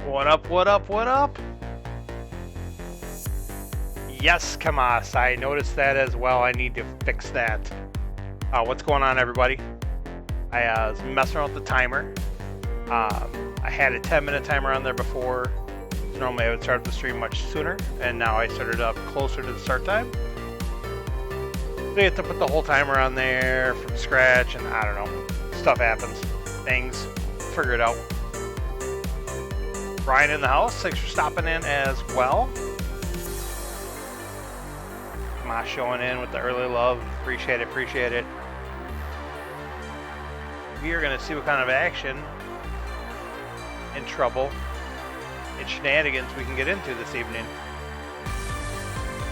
What up, what up, what up? Yes, Kamas, I noticed that as well. I need to fix that. What's going on, everybody? I was messing around with the timer. I had a 10-minute timer on there before. So normally I would start the stream much sooner, and now I started up closer to the start time. So you have to put the whole timer on there from scratch, and I don't know. Stuff happens. Things. Figure it out. Brian in the house, thanks for stopping in as well. Ma showing in with the early love. Appreciate it, appreciate it. We are going to see what kind of action and trouble and shenanigans we can get into this evening.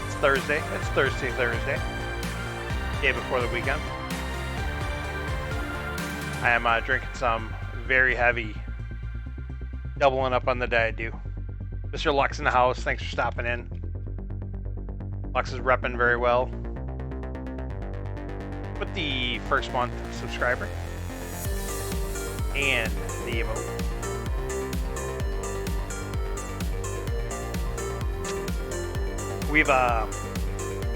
It's Thursday. It's Thursday. Day before the weekend. I am drinking some very heavy, doubling up on the day I do. Mr. Lux in the house, thanks for stopping in. Lux is repping very well. With the first month subscriber. And the emote. We've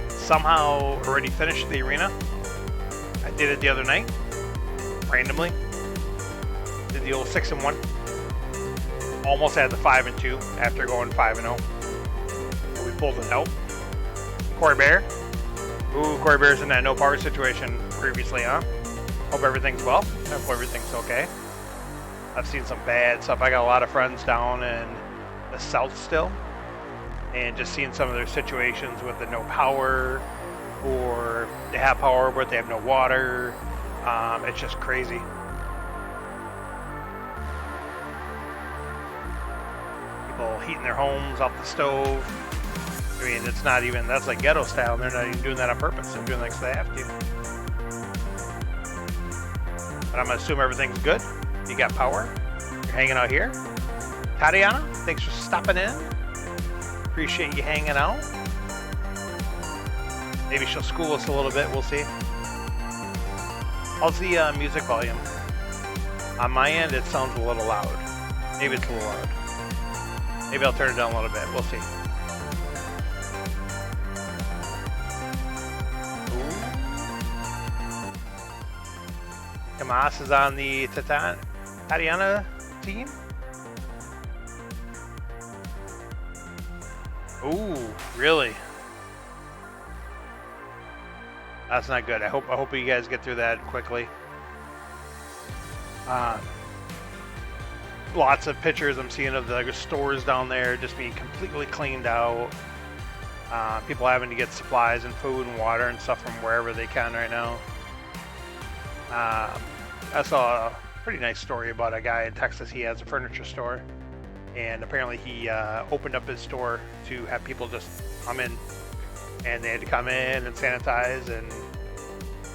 somehow already finished the arena. I did it the other night. Randomly. Did the old 6-1. Almost had the 5-2 after going 5-0. We pulled it out. Corey Bear. Ooh, Corey Bear's in that no power situation previously, huh? Hope everything's well. Hope everything's okay. I've seen some bad stuff. I got a lot of friends down in the south still. And just seeing some of their situations with the no power, or they have power but they have no water. It's just crazy. People heating their homes off the stove. I mean, it's not even, that's like ghetto style, and they're not even doing that on purpose. They're doing it because they have to. But I'm going to assume everything's good. You got power. You're hanging out here. Tatiana, thanks for stopping in. Appreciate you hanging out. Maybe she'll school us a little bit. We'll see. How's the music volume? On my end, it sounds a little loud. Maybe it's a little loud. Maybe I'll turn it down a little bit. We'll see. Kamas is on the Tatiana team. Ooh, really? That's not good. I hope you guys get through that quickly. Lots of pictures I'm seeing of the stores down there just being completely cleaned out. People having to get supplies and food and water and stuff from wherever they can right now. I saw a pretty nice story about a guy in Texas. He has a furniture store, and apparently he opened up his store to have people just come in, and they had to come in and sanitize and,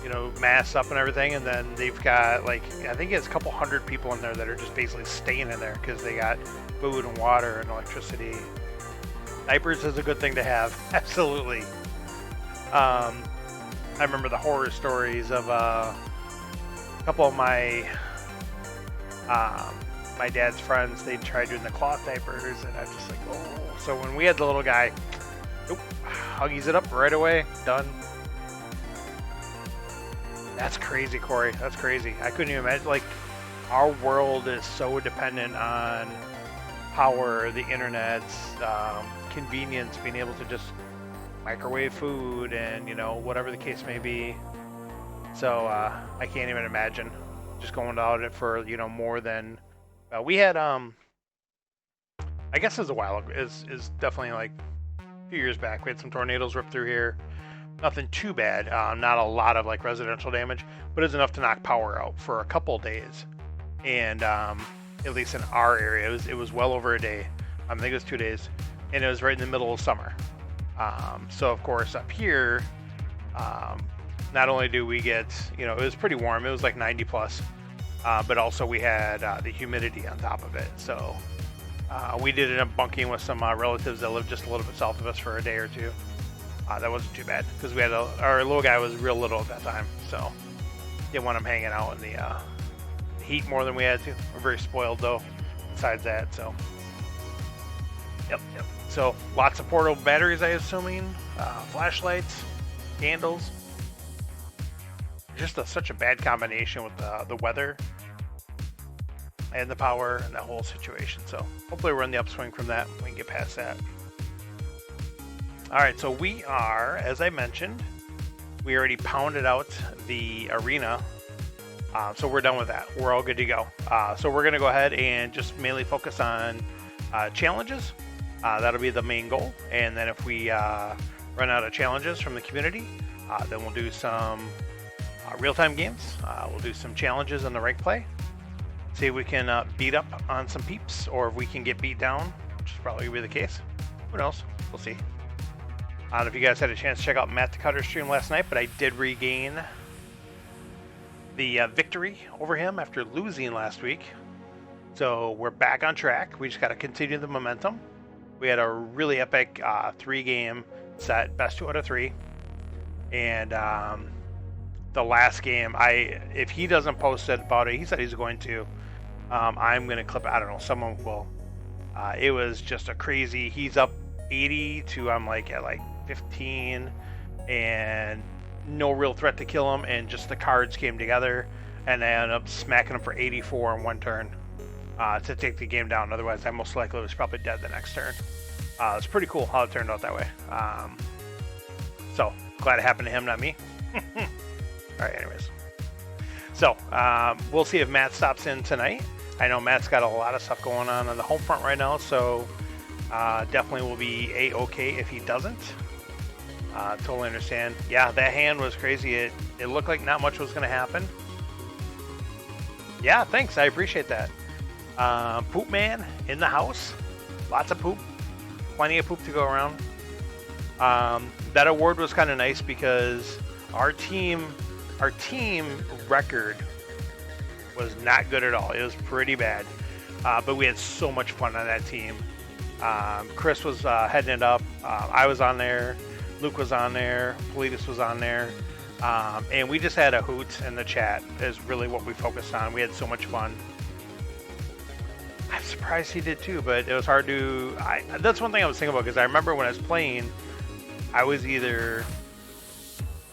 you know, mask up and everything. And then they've got, like, I think he has a couple hundred people in there that are just basically staying in there because they got food and water and electricity. Diapers is a good thing to have, absolutely. I remember the horror stories of a couple of my dad's friends. They tried doing the cloth diapers, and I'm just like, oh. So when we had the little guy, nope, huggies it up right away, done. That's crazy, Corey. That's crazy. I couldn't even imagine. Like, our world is so dependent on power, the internet, convenience, being able to just microwave food, and, you know, whatever the case may be. So I can't even imagine just going out it for, you know, more than we had. I guess it was a while ago. Is definitely like a few years back. We had some tornadoes rip through here. Nothing too bad. Not a lot of like residential damage, but it's enough to knock power out for a couple of days. And at least in our area, it was well over a day. I think it was 2 days, and it was right in the middle of summer. So of course up here. Not only do we get, you know, it was pretty warm. It was like 90 plus, but also we had the humidity on top of it. So we did end up bunking with some relatives that lived just a little bit south of us for a day or two. That wasn't too bad because we had our little guy was real little at that time, so didn't want him hanging out in the heat more than we had to. We're very spoiled though. Besides that, so Yep, yep. So lots of portable batteries, I assuming, flashlights, candles. Just such a bad combination with the weather and the power and that whole situation. So hopefully we're in the upswing from that. We can get past that. All right, so we are, as I mentioned, we already pounded out the arena. So we're done with that. We're all good to go. So we're going to go ahead and just mainly focus on challenges. That'll be the main goal. And then if we run out of challenges from the community, then we'll do some real-time games. We'll do some challenges in the rank play. See if we can beat up on some peeps, or if we can get beat down, which is probably going to be the case. Who knows? We'll see. I don't know if you guys had a chance to check out Matt the Cutter's stream last night, but I did regain the victory over him after losing last week. So we're back on track. We just got to continue the momentum. We had a really epic 3-game set, best 2 out of 3. And the last game, if he doesn't post it about it, he said he's going to. I'm going to clip it. I don't know. Someone will. It was just a crazy. He's up 80 to I'm like at like 15, and no real threat to kill him. And just the cards came together, and I ended up smacking him for 84 in one turn to take the game down. Otherwise, I most likely was probably dead the next turn. It's pretty cool how it turned out that way. So glad it happened to him, not me. All right, anyways. So we'll see if Matt stops in tonight. I know Matt's got a lot of stuff going on the home front right now, so definitely will be A-okay if he doesn't. Totally understand. Yeah, that hand was crazy. It looked like not much was going to happen. Yeah, thanks. I appreciate that. Poop Man in the house. Lots of poop. Plenty of poop to go around. That award was kind of nice because our team record was not good at all. It was pretty bad. But we had so much fun on that team. Chris was heading it up. I was on there. Luke was on there. Politis was on there. And we just had a hoot in the chat is really what we focused on. We had so much fun. I'm surprised he did too, but it was hard to... that's one thing I was thinking about, because I remember when I was playing, I was either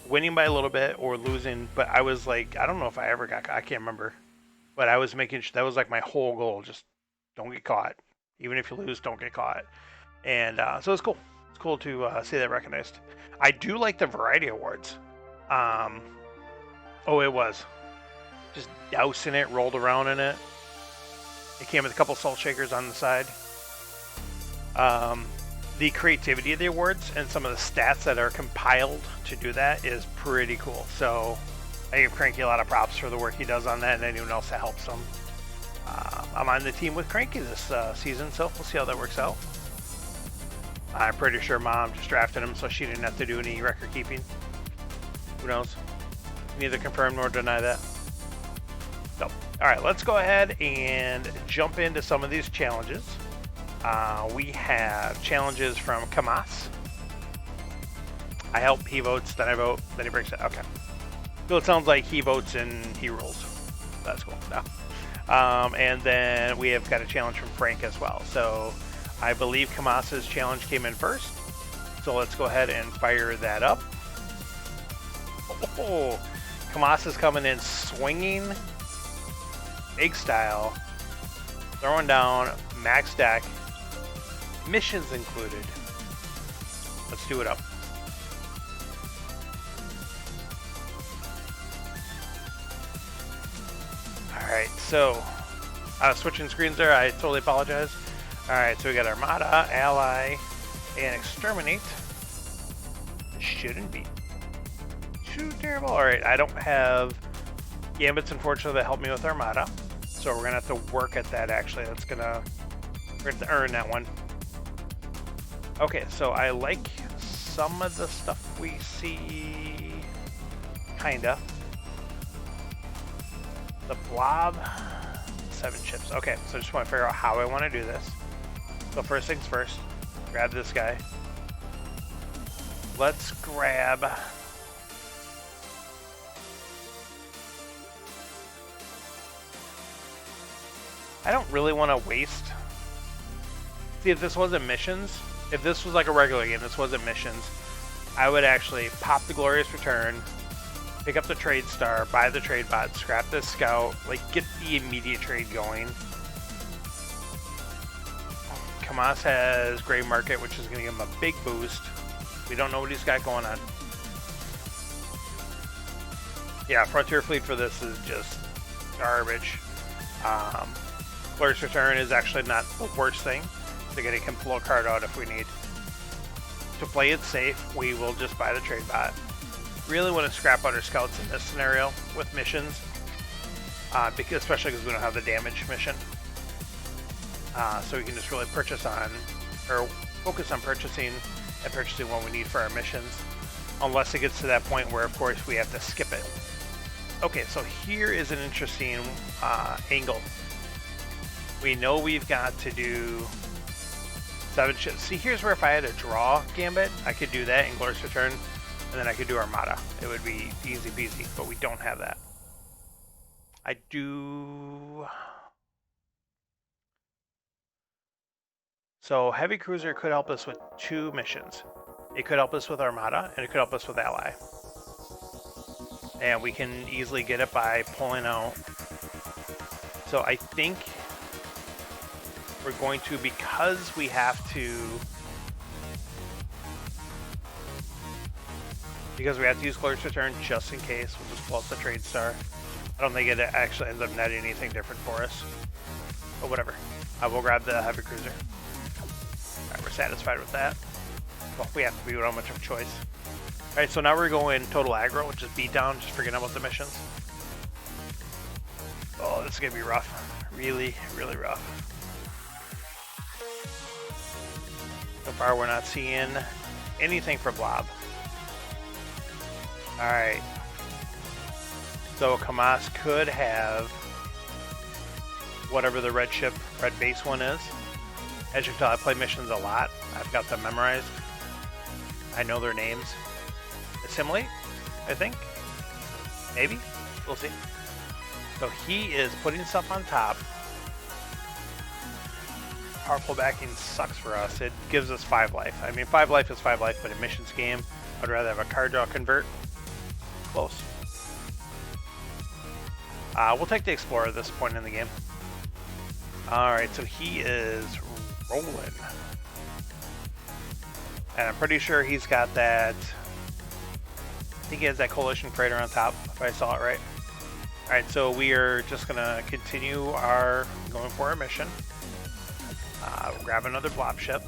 winning by a little bit or losing, but I was like, I don't know if I ever got... I can't remember. But I was making sure... That was like my whole goal, just don't get caught. Even if you lose, don't get caught. And so it's cool. It's cool to see that recognized. I do like the variety awards. Oh, it was. Just dousing it, rolled around in it. It came with a couple salt shakers on the side. The creativity of the awards and some of the stats that are compiled to do that is pretty cool. So I give Cranky a lot of props for the work he does on that, and anyone else that helps him. I'm on the team with Cranky this season, so we'll see how that works out. I'm pretty sure Mom just drafted him so she didn't have to do any record keeping. Who knows? Neither confirm nor deny that. So, all right, let's go ahead and jump into some of these challenges. We have challenges from Kamas. I help, he votes, then I vote, then he breaks it. Okay. So it sounds like he votes and he rolls. That's cool. No. And then we have got a challenge from Frank as well. So I believe Kamas's challenge came in first. So let's go ahead and fire that up. Oh, Kamas is coming in swinging. Big style, throwing down, max deck, missions included. Let's do it up. Alright, so I was switching screens there, I totally apologize. Alright, so we got Armada, Ally, and Exterminate. This shouldn't be too terrible. Alright, I don't have Gambits, unfortunately, that helped me with Armada. So we're going to have to work at that, actually. We're going to have to earn that one. Okay, so I like some of the stuff we see. Kinda. The blob. 7 chips. Okay, so I just want to figure out how I want to do this. So first things first. Grab this guy. Let's grab... I don't really want to waste See, if this wasn't missions, if this was like a regular game, this wasn't missions, I would actually pop the Glorious Return, pick up the trade star, buy the trade bot, scrap this scout, like get the immediate trade going. Kamas has Gray Market, which is going to give him a big boost. We don't know what he's got going on. Yeah, Frontier Fleet for this is just garbage. Glorious Return is actually not the worst thing. Again, it can pull a card out if we need. To play it safe, we will just buy the trade bot. Really want to scrap out our scouts in this scenario with missions, because especially because we don't have the damage mission. So we can just really purchase on, or focus on purchasing and purchasing what we need for our missions, unless it gets to that point where, of course, we have to skip it. Okay, so here is an interesting angle. We know we've got to do 7 ships. See, here's where if I had a draw gambit, I could do that in Glorious Return, and then I could do Armada. It would be easy peasy, but we don't have that. I do... So Heavy Cruiser could help us with 2 missions. It could help us with Armada, and it could help us with Ally. And we can easily get it by pulling out. So I think we're going to, because we have to use Glorious Return just in case, we'll just pull up the trade star. I don't think it actually ends up netting anything different for us, but whatever. We'll grab the Heavy Cruiser. Alright, we're satisfied with that. Well, we have to be without much of a choice. Alright, so now we're going total aggro, which is beat down, just forgetting about the missions. Oh, this is gonna be rough. Really, really rough. So far, we're not seeing anything for Blob. Alright. So Kamas could have whatever the red base one is. As you can tell, I play missions a lot. I've got them memorized. I know their names. Assimilate, I think. Maybe. We'll see. So he is putting stuff on top. Powerful backing sucks for us. It gives us 5 life. I mean, 5 life is 5 life, but in missions game, I'd rather have a card draw convert. Close. We'll take the Explorer at this point in the game. Alright, so he is rolling. And I'm pretty sure he's got that... I think he has that Coalition Freighter on top, if I saw it right. Alright, so we are just going to continue going for our mission. Grab another Blob ship.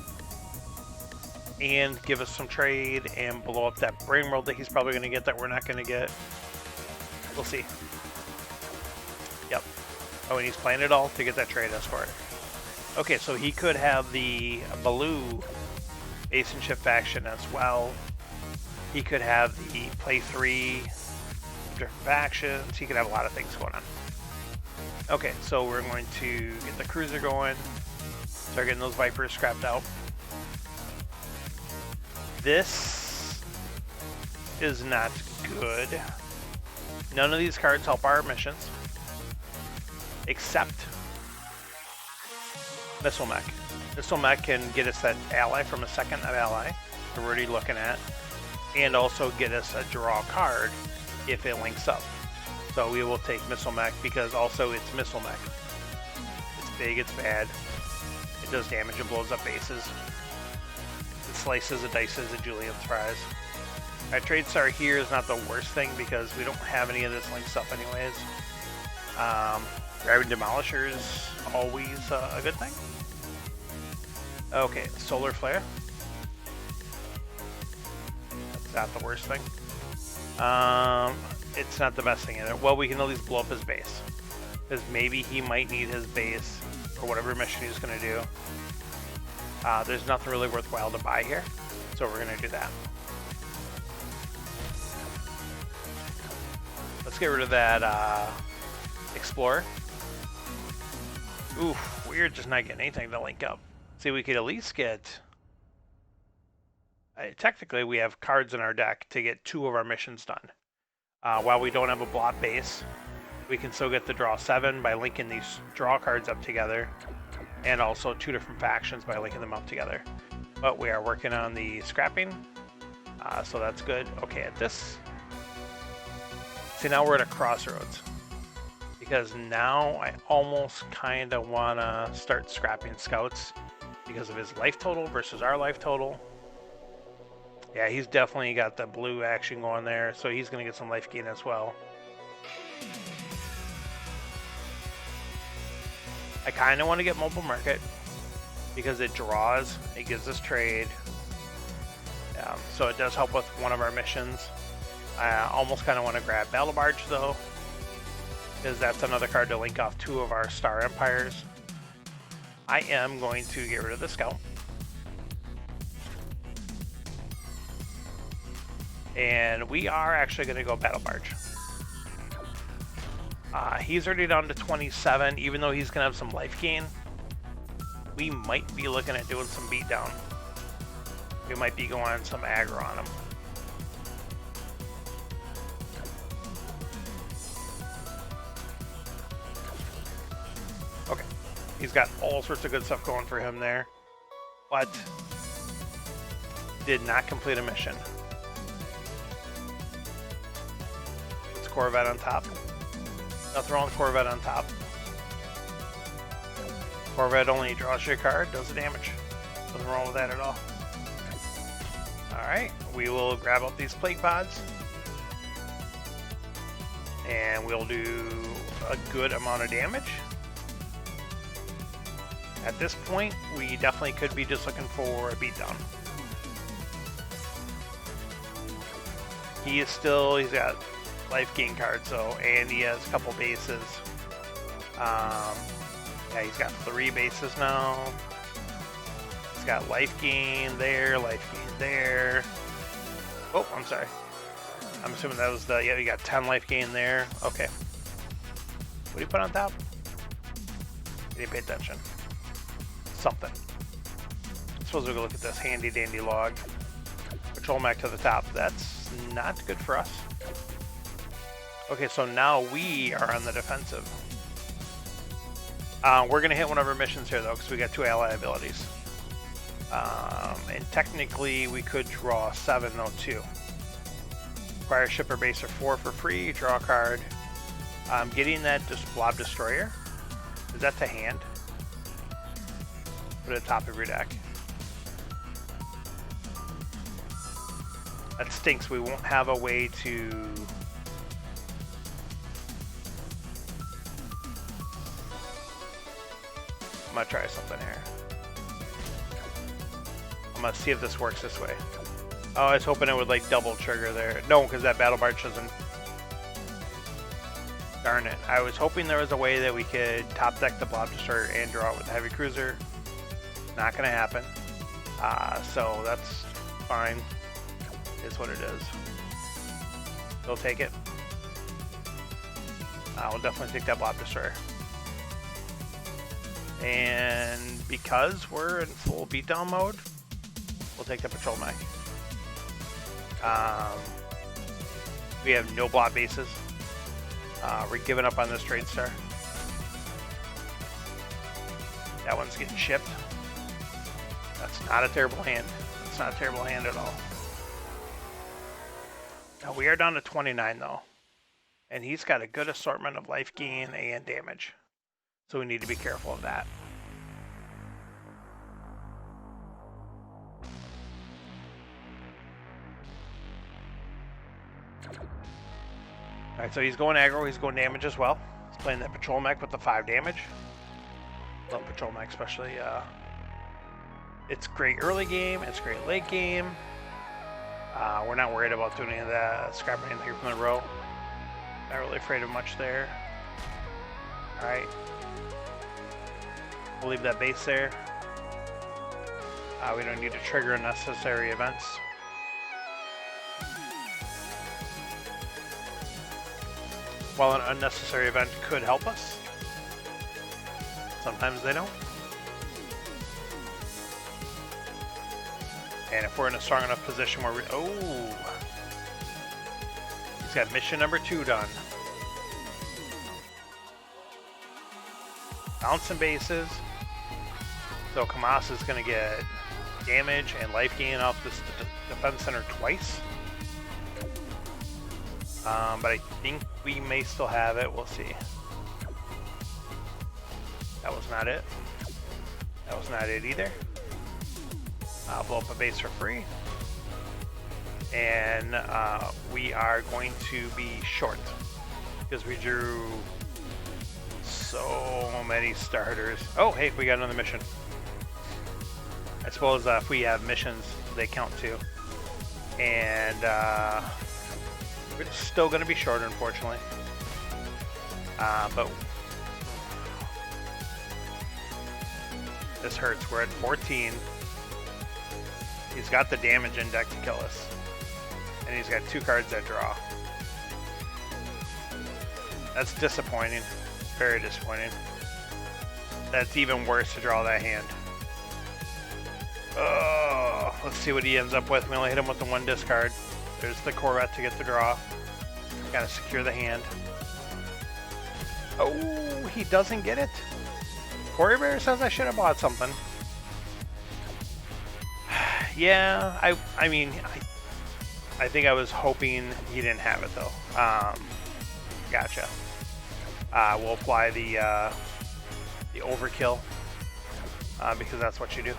And give us some trade and blow up that Brain World that he's probably going to get that we're not going to get. We'll see. Yep. Oh, and he's playing it all to get that trade escort. Okay, so he could have the Baloo base and ship faction as well. He could have the play 3 different factions. He could have a lot of things going on. Okay, so we're going to get the cruiser going. Start getting those Vipers scrapped out. This is not good. None of these cards help our missions. Except Missile Mech. Missile Mech can get us that ally from a second of ally we're already looking at, and also get us a draw card if it links up. So we will take Missile Mech because also it's Missile Mech. It's big, it's bad. It does damage, it blows up bases. It slices and dices a Julien's fries. Our trade star here is not the worst thing because we don't have any of this linked stuff anyways. Grabbing Demolisher is always a good thing. Okay, Solar Flare. That's not the worst thing. It's not the best thing either. Well, we can at least blow up his base. Because maybe he might need his base for whatever mission he's going to do. There's nothing really worthwhile to buy here. So we're going to do that. Let's get rid of that Explorer. Oof, we're just not getting anything to link up. See, we could at least get... technically, we have cards in our deck to get 2 of our missions done. While we don't have a block base, we can still get the draw 7 by linking these draw cards up together. and also 2 different factions by linking them up together. But we are working on the scrapping, so that's good. Okay, at this, see, now we're at a crossroads, because now I almost kind of want to start scrapping scouts because of his life total versus our life total. Yeah, he's definitely got the blue action going there, so he's going to get some life gain as well. I kind of want to get mobile market because it draws, it gives us trade, so it does help with one of our missions. I almost kind of want to grab Battle Barge though, because that's another card to link off 2 of our Star Empires. I am going to get rid of the Scout. And we are actually going to go Battle Barge. He's already down to 27, even though he's going to have some life gain. We might be looking at doing some beatdown. We might be going some aggro on him. Okay, he's got all sorts of good stuff going for him there, but did not complete a mission. It's Corvette on top. Nothing wrong with Corvette on top. Corvette only draws your card, does the damage. Nothing wrong with that at all. Alright, we will grab up these plague pods. And we'll do a good amount of damage. At this point, we definitely could be just looking for a beatdown. He's got life gain cards though, and he has a couple bases. Yeah, he's got 3 bases now. He's got life gain there, life gain there. Oh, I'm sorry. I'm assuming that was yeah, you got 10 life gain there. Okay. What do you put on top? You didn't pay attention. Something. I suppose we'll go look at this handy dandy log. Patrol mech to the top. That's not good for us. Okay, so now we are on the defensive. We're going to hit one of our missions here, though, because we got 2 ally abilities. And technically, we could draw 702. Acquire ship or base or 4 for free. Draw a card. Getting that blob destroyer. Is that to hand? Put it at the top of your deck. That stinks. We won't have a way to... I'm gonna try something here. I'm gonna see if this works this way. Oh, I was hoping it would like double trigger there. No, because that Battle Barge doesn't. Darn it. I was hoping there was a way that we could top deck the Blob Destroyer and draw it with the Heavy Cruiser. Not gonna happen. So that's fine. Is what it is. We'll take it. We'll definitely take that Blob Destroyer. And because we're in full beatdown mode, we'll take the patrol mech. We have no blob bases. We're giving up on this trade star. That one's getting shipped. That's not a terrible hand. That's not a terrible hand at all. Now we are down to 29 though. And he's got a good assortment of life gain and damage. So we need to be careful of that. Alright, so he's going aggro, he's going damage as well. He's playing that patrol mech with the 5 damage. Love patrol mech especially. It's great early game, it's great late game. We're not worried about doing any of that, scrapping anything from the row. Not really afraid of much there. Alright. We'll leave that base there. We don't need to trigger unnecessary events. While an unnecessary event could help us, sometimes they don't. And if we're in a strong enough position where we... Oh! He's got mission number 2 done. Bouncing bases. So Kamas is going to get damage and life gain off this defense center twice. But I think we may still have it. We'll see. That was not it. That was not it either. I'll blow up a base for free. And we are going to be short because we drew so many starters. Oh, hey, we got another mission. I suppose if we have missions, they count too. And we're still going to be short, unfortunately. But this hurts. We're at 14. He's got the damage in deck to kill us. And he's got 2 cards that draw. That's disappointing. Very disappointing. That's even worse to draw that hand. Oh, let's see what he ends up with. We only hit him with the 1 discard. There's the Corvette to get the draw. Gotta secure the hand. Oh, he doesn't get it. Corey Bear says I should have bought something. Yeah, I mean, I think I was hoping he didn't have it though. Gotcha. We'll apply the overkill because that's what you do.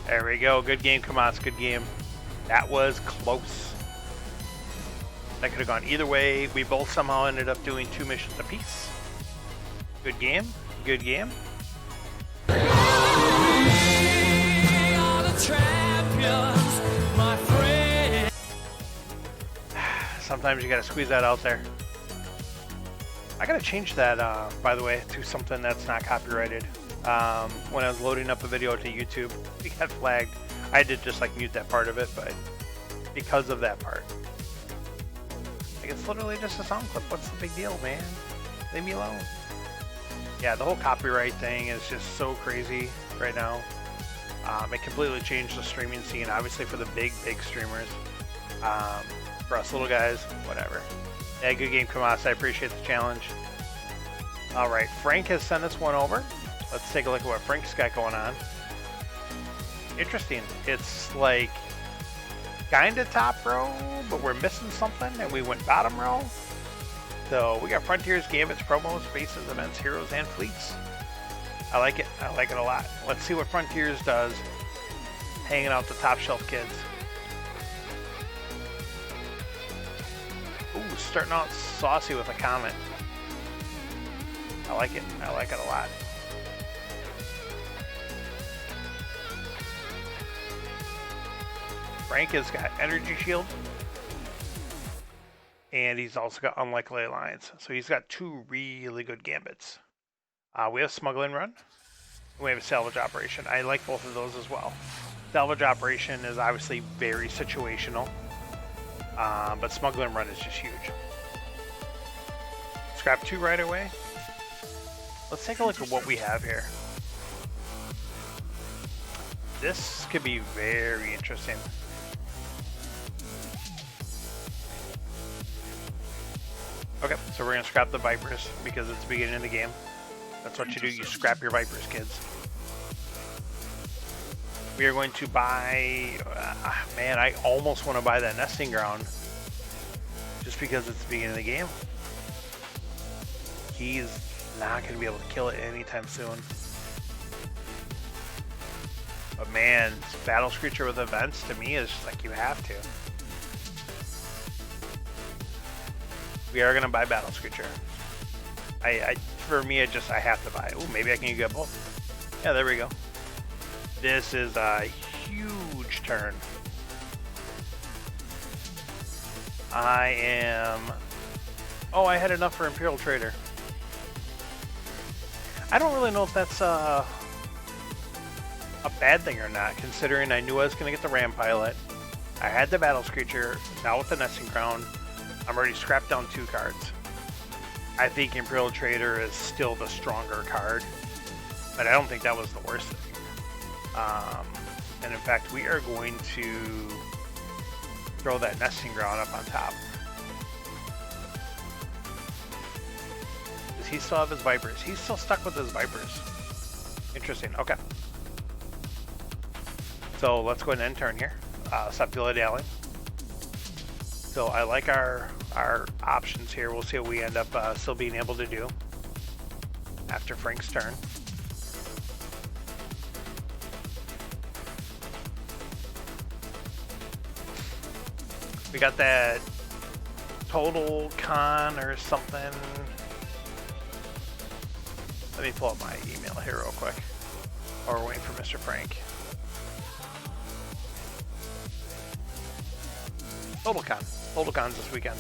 There we go. Good game, Kamas. Good game. That was close. That could have gone either way. We both somehow ended up doing 2 missions apiece. Good game. Good game. Sometimes you gotta squeeze that out there. I gotta change that, by the way, to something that's not copyrighted. When I was loading up a video to YouTube, it got flagged. I did just like mute that part of it, but because of that part. Like, it's literally just a sound clip. What's the big deal, man? Leave me alone. Yeah, the whole copyright thing is just so crazy right now. It completely changed the streaming scene, obviously for the big streamers. For us little guys, whatever. Yeah, good game, Kamas. I appreciate the challenge. All right, Frank has sent us one over. Let's take a look at what Frank's got going on. Interesting. It's like kind of top row, but we're missing something, and we went bottom row. So we got Frontiers, Gambits, Promos, Bases, Events, Heroes, and Fleets. I like it. I like it a lot. Let's see what Frontiers does. Hanging out the top shelf kids. Ooh, starting out saucy with a comment. I like it. I like it a lot. Frank has got Energy Shield. And he's also got Unlikely Alliance. So he's got 2 really good Gambits. We have Smuggling Run. And we have a Salvage Operation. I like both of those as well. Salvage Operation is obviously very situational. But Smuggling Run is just huge. Scrap 2 right away. Let's take a look at what we have here. This could be very interesting. Okay, so we're going to scrap the Vipers because it's the beginning of the game. That's what you do, you scrap your Vipers, kids. We are going to buy... man, I almost want to buy that Nesting Ground. Just because it's the beginning of the game. He's not going to be able to kill it anytime soon. But man, Battle Screecher with Events, to me, is just like you have to. We are gonna buy Battle Screecher. For me, I have to buy it. Ooh, maybe I can get both. Yeah, there we go. This is a huge turn. I am... Oh, I had enough for Imperial Trader. I don't really know if that's a bad thing or not, considering I knew I was gonna get the Ram Pilot. I had the Battle Screecher. Now with the Nesting Ground, I'm already scrapped down 2 cards. I think Imperial Trader is still the stronger card, but I don't think that was the worst thing. And in fact, we are going to throw that Nesting Ground up on top. he still have his Vipers? He's still stuck with his Vipers. Interesting. Okay. So let's go ahead and end turn here. Stop dilly-dallying. So I like our options here. We'll see what we end up still being able to do after Frank's turn. We got that total con or something. Let me pull up my email here real quick. While we're waiting for Mr. Frank. TotalCon. TotalCon's this weekend.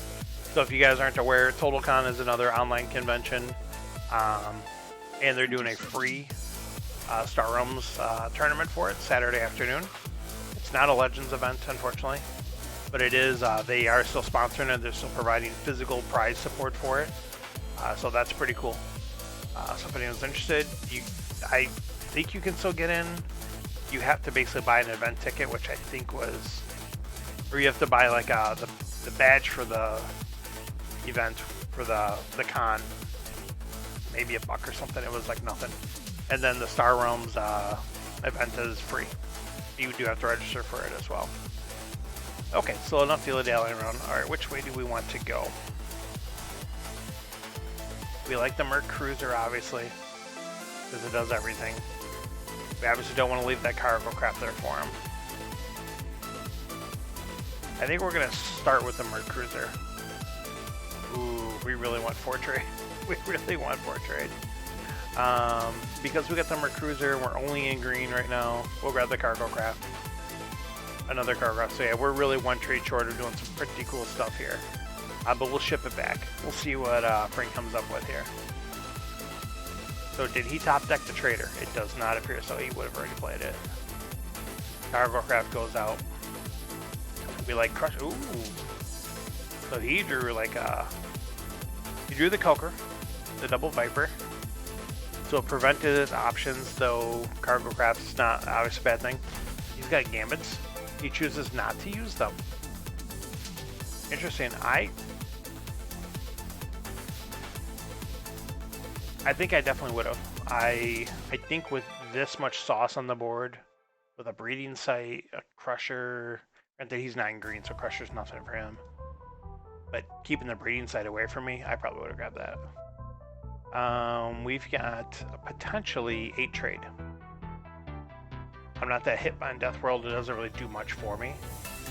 So if you guys aren't aware, TotalCon is another online convention. And they're doing a free Star Realms tournament for it Saturday afternoon. It's not a Legends event, unfortunately. But it is, they are still sponsoring it. They're still providing physical prize support for it. So that's pretty cool. So if anyone's interested, I think you can still get in. You have to basically buy an event ticket, which I think was, or you have to buy like the badge for the event for the con, maybe $1 or something. It was like nothing. And then the Star Realms event is free. You do have to register for it as well. Okay, so enough dilly-dallying around. All right, which way do we want to go? We like the Merc Cruiser, obviously, because it does everything. We obviously don't want to leave that cargo crap there for him. I think we're going to start with the Merc Cruiser. Ooh, we really want 4 trade. We really want 4 trade. Because we got the Merc Cruiser, and we're only in green right now. We'll grab the cargo craft. Another cargo craft. So yeah, we're really 1 trade short of doing some pretty cool stuff here. But we'll ship it back. We'll see what Frank comes up with here. So did he top deck the trader? It does not appear so. He would have already played it. Cargo craft goes out. We like crush. Ooh. So he drew like he drew the Coker, the double Viper. So it prevented his options, though cargo craft is not obviously a bad thing. He's got gambits. He chooses not to use them. Interesting. I think I definitely would have. I think with this much sauce on the board, with a breeding site, a crusher, granted he's not in green, so crusher's nothing for him. But keeping the breeding site away from me, I probably would have grabbed that. We've got a potentially 8 trade. I'm not that hit by Death World, it doesn't really do much for me.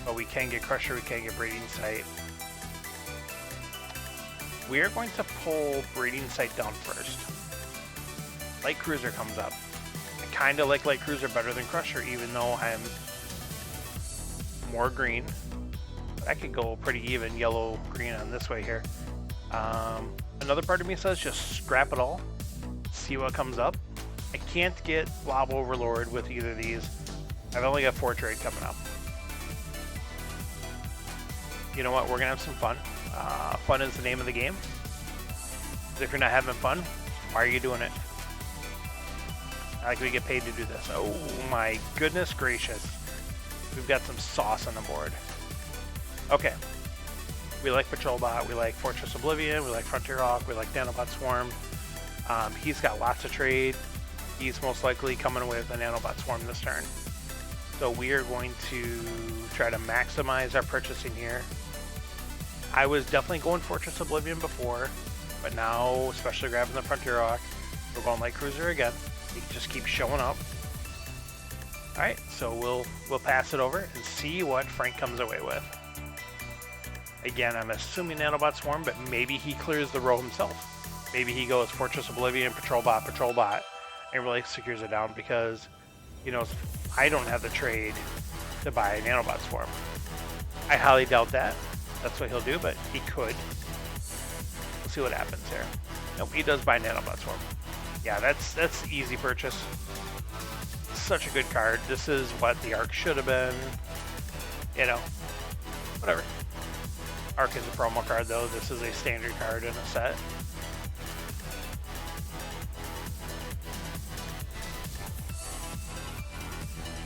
But we can get crusher, we can get breeding site. We are going to pull breeding site down first. Light Cruiser comes up. I kind of like Light Cruiser better than Crusher, even though I'm more green. But I could go pretty even yellow-green on this way here. Another part of me says just scrap it all, see what comes up. I can't get Blob Overlord with either of these. I've only got 4 trade coming up. You know what? We're going to have some fun. Fun is the name of the game. If you're not having fun, why are you doing it? I like we get paid to do this. Oh my goodness gracious. We've got some sauce on the board. Okay. We like Patrol Bot, we like Fortress Oblivion, we like Frontier Hawk, we like Nanobot Swarm. He's got lots of trade. He's most likely coming away with a Nanobot Swarm this turn. So we are going to try to maximize our purchasing here. I was definitely going Fortress Oblivion before, but now, especially grabbing the Frontier Hawk, we're going Light Cruiser again. He just keeps showing up. Alright, so we'll pass it over and see what Frank comes away with. Again, I'm assuming Nanobot Swarm, but maybe he clears the row himself. Maybe he goes Fortress Oblivion, Patrol Bot, and really secures it down because, you know, I don't have the trade to buy a Nanobot Swarm. I highly doubt that. That's what he'll do, but he could. We'll see what happens here. Nope, he does buy Nanobot Swarm. Yeah, that's easy purchase. Such a good card. This is what the Arc should have been. You know, whatever. Arc is a promo card, though. This is a standard card in a set.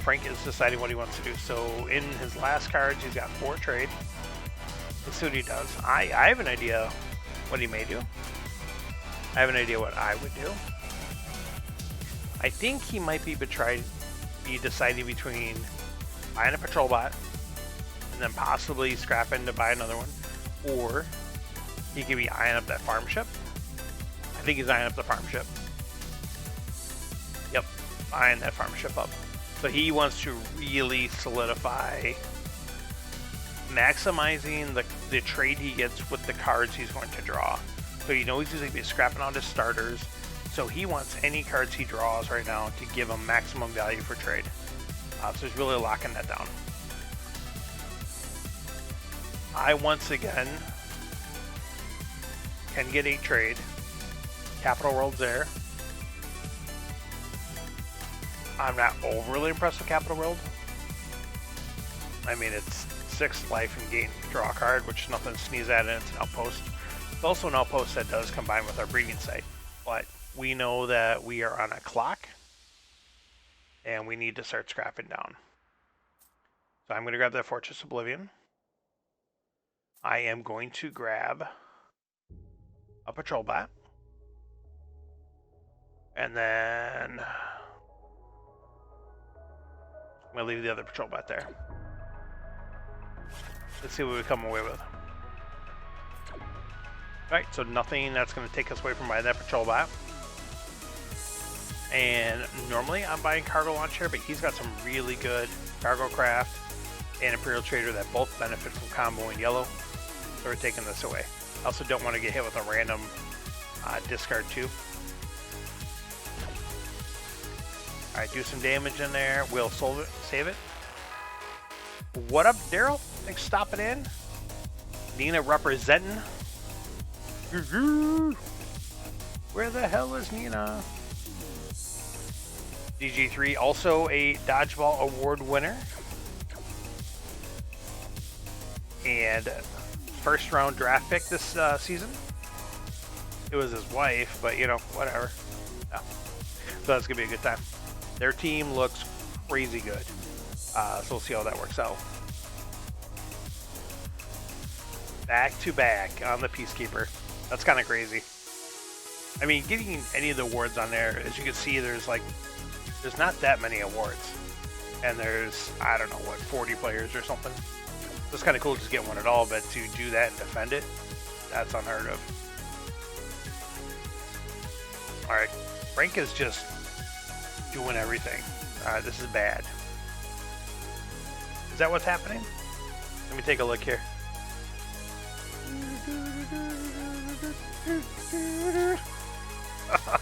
Frank is deciding what he wants to do. So in his last cards, he's got 4 trade. Let's see what he does. I have an idea what he may do. I have an idea what I would do. I think he might be deciding between buying a patrol bot and then possibly scrapping to buy another one, or he could be eyeing up that farm ship. I think he's eyeing up the farm ship. Yep, eyeing that farm ship up. So he wants to really solidify maximizing the trade he gets with the cards he's going to draw. So he knows he's going to be scrapping out his starters. So he wants any cards he draws right now to give him maximum value for trade. So he's really locking that down. I once again can get a trade. Capital World's there. I'm not overly impressed with Capital World. I mean, it's 6 life and gain, draw a card, which is nothing to sneeze at, and it's an outpost. It's also an outpost that does combine with our breeding site, but we know that we are on a clock, and we need to start scrapping down. So I'm going to grab that Fortress Oblivion. I am going to grab a patrol bot, and then I'm going to leave the other patrol bot there. Let's see what we come away with. Alright, so nothing that's going to take us away from buying that patrol bot. And normally I'm buying Cargo Launch here, but he's got some really good Cargo Craft and Imperial Trader that both benefit from comboing yellow. So we're taking this away. I also don't want to get hit with a random discard too. Alright, do some damage in there. We'll save it. What up, Daryl? Thanks for stopping in. Nina representing. Where the hell is Nina? DG3, also a Dodgeball Award winner. And first round draft pick this season. It was his wife, but you know, whatever. No. So that's going to be a good time. Their team looks crazy good. So we'll see how that works out. Back to back on the Peacekeeper. That's kind of crazy. I mean, getting any of the awards on there, as you can see, there's not that many awards. And there's, I don't know, what, 40 players or something. It's kind of cool to just get one at all, but to do that and defend it, that's unheard of. Alright, Frank is just doing everything. This is bad. Is that what's happening? Let me take a look here.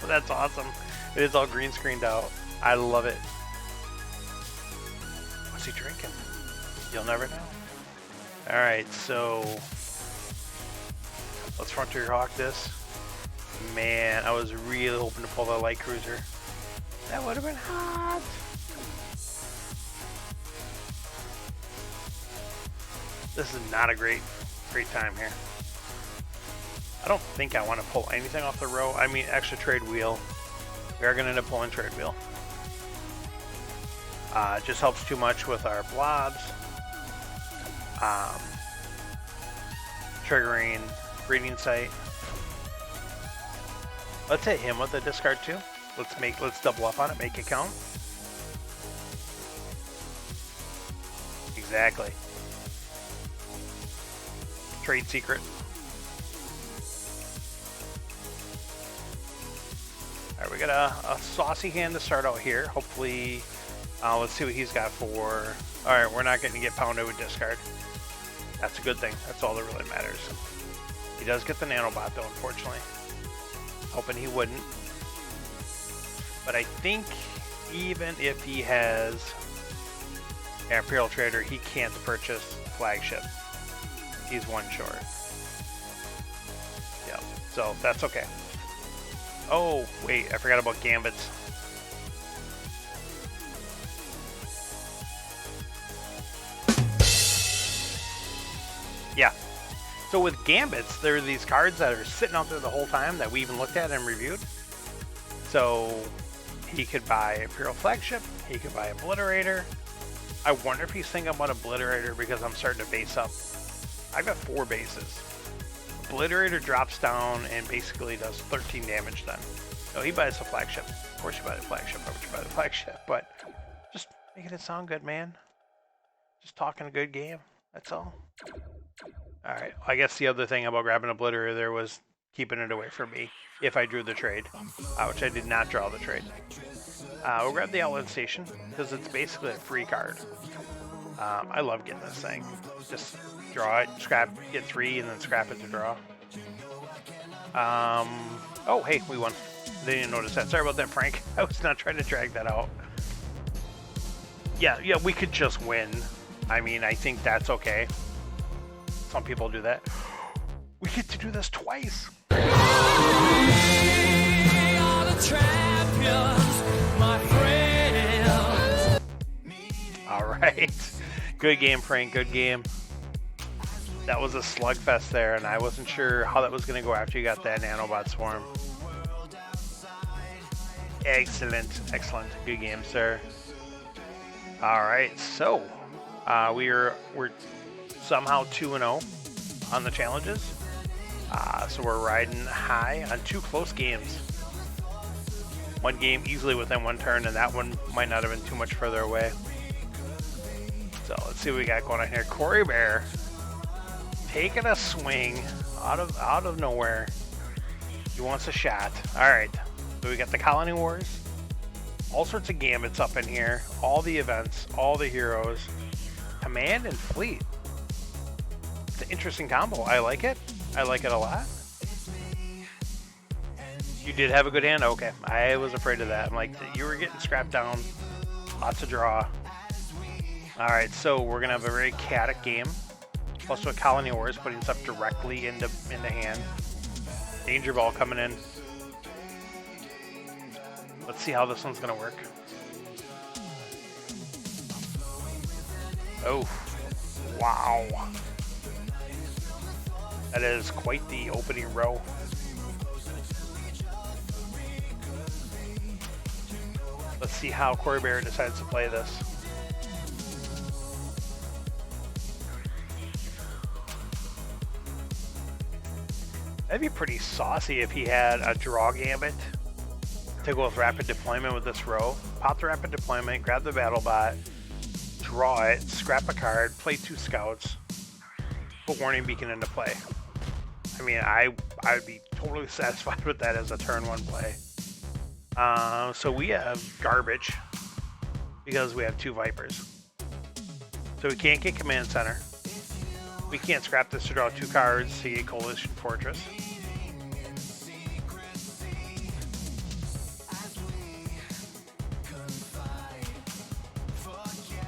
That's awesome. It is all green screened out. I love it. What's he drinking? You'll never know. Alright, so let's Frontier Hawk this. Man, I was really hoping to pull the light cruiser. That would have been hot. This is not a great time here. I don't think I want to pull anything off the row. I mean, extra trade wheel. We are going to end up pulling trade wheel. It just helps too much with our blobs. Triggering breeding site. Let's hit him with a discard too. Let's double up on it, make it count. Exactly. Trade secret. Alright, we got a saucy hand to start out here. Hopefully, let's see what he's got for... Alright, we're not going to get pounded with discard. That's a good thing. That's all that really matters. He does get the nanobot though, unfortunately. Hoping he wouldn't. But I think even if he has an Imperial Trader, he can't purchase flagship. He's one short. Yep, so that's okay. Oh, wait, I forgot about Gambits. Yeah. So with Gambits, there are these cards that are sitting out there the whole time that we even looked at and reviewed. So he could buy Imperial Flagship, he could buy Obliterator. I wonder if he's thinking about Obliterator because I'm starting to base up. I've got 4 bases. Obliterator drops down and basically does 13 damage then. No, he buys the flagship. Of course you buy the flagship. Why would you buy the flagship? But just making it sound good, man. Just talking a good game. That's all. Alright, I guess the other thing about grabbing Obliterator there was keeping it away from me if I drew the trade, which I did not draw the trade. We'll grab the Outlet Station because it's basically a free card. I love getting this thing. Just draw it, scrap, get 3, and then scrap it to draw. Oh, hey, we won. Didn't even notice that. Sorry about that, Frank. I was not trying to drag that out. Yeah, we could just win. I mean, I think that's okay. Some people do that. We get to do this twice. We are the champions, my friends. All right. Good game, Frank. Good game. That was a slugfest there, and I wasn't sure how that was going to go after you got that nanobot swarm. Excellent. Excellent. Good game, sir. All right. So, we're somehow 2-0 on the challenges. So we're riding high on 2 close games. One game easily within 1 turn, and that one might not have been too much further away. So let's see what we got going on here. Corey Bear taking a swing out of nowhere. He wants a shot. All right. So we got the Colony Wars. All sorts of gambits up in here. All the events. All the heroes. Command and Fleet. It's an interesting combo. I like it. I like it a lot. You did have a good hand? Okay. I was afraid of that. I'm like, you were getting scrapped down. Lots of draw. Alright, so we're going to have a very chaotic game. Plus with Colony Wars, putting stuff directly into hand. Danger Ball coming in. Let's see how this one's going to work. Oh, wow. That is quite the opening row. Let's see how Corey Bear decides to play this. That'd be pretty saucy if he had a draw gambit to go with rapid deployment with this row. Pop the rapid deployment, grab the battle bot, draw it, scrap a card, play 2 scouts, put Warning Beacon into play. I mean, I would be totally satisfied with that as a turn 1 play. So we have garbage because we have 2 Vipers. So we can't get Command Center. We can't scrap this to draw 2 cards to get Coalition Fortress.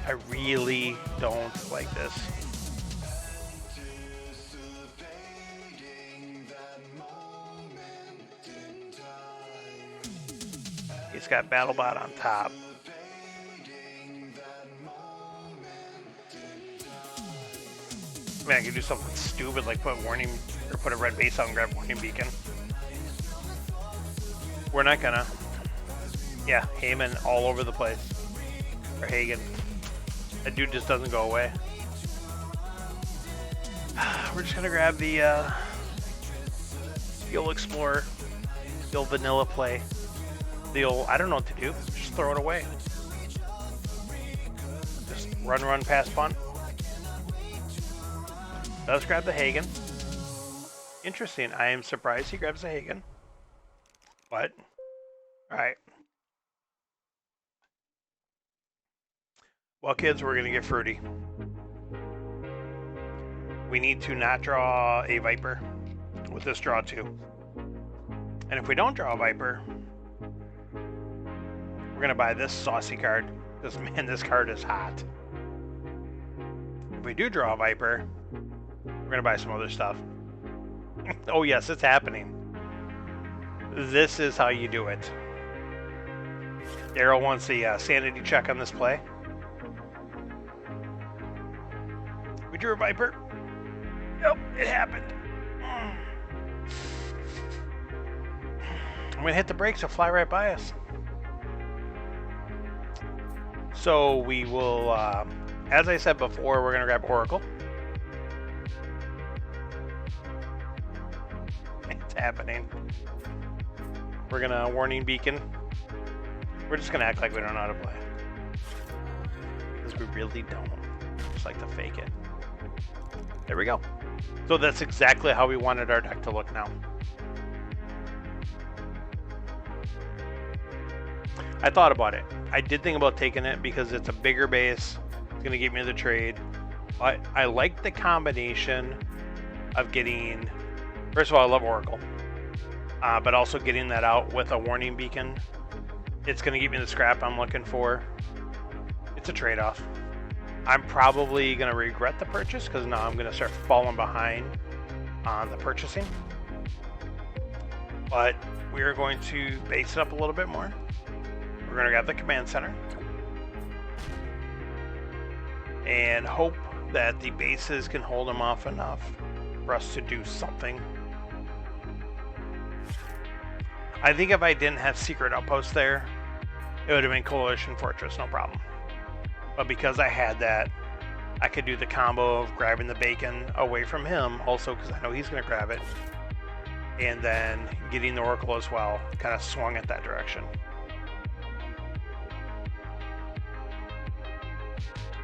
I really don't like this. He's got BattleBot on top. I mean, I could do something stupid like put Warning or put a red base out and grab Warning Beacon. We're not gonna. Yeah, Heyman all over the place. Or Hagen. That dude just doesn't go away. We're just gonna grab the old Explorer, the old vanilla play, the old I don't know what to do. Just throw it away. Just run past punt. Does grab the Hagen. Interesting. I am surprised he grabs the Hagen. But all right. Well, kids, we're going to get fruity. We need to not draw a Viper with this draw 2. And if we don't draw a Viper, we're going to buy this saucy card. This card is hot. If we do draw a Viper, we're going to buy some other stuff. Oh, yes, it's happening. This is how you do it. Daryl wants a sanity check on this play. We drew a Viper. Yep, it happened. I'm gonna hit the brakes, it'll fly right by us. So we will, as I said before, we're gonna grab Oracle. what's happening. We're gonna warning beacon. We're just gonna act like we don't know how to play. Because we really don't. Just like to fake it. There we go. So that's exactly how we wanted our deck to look now. I thought about it. I did think about taking it because it's a bigger base. It's gonna give me the trade. I like the combination of getting, first of all, I love Oracle, but also getting that out with a warning beacon. It's going to give me the scrap I'm looking for. It's a trade-off. I'm probably going to regret the purchase because now I'm going to start falling behind on the purchasing. But we are going to base it up a little bit more. We're going to grab the command center and hope that the bases can hold them off enough for us to do something. I think if I didn't have secret outposts there, it would have been Coalition Fortress, no problem. But because I had that, I could do the combo of grabbing the bacon away from him, also because I know he's going to grab it, and then getting the Oracle as well, kind of swung it that direction.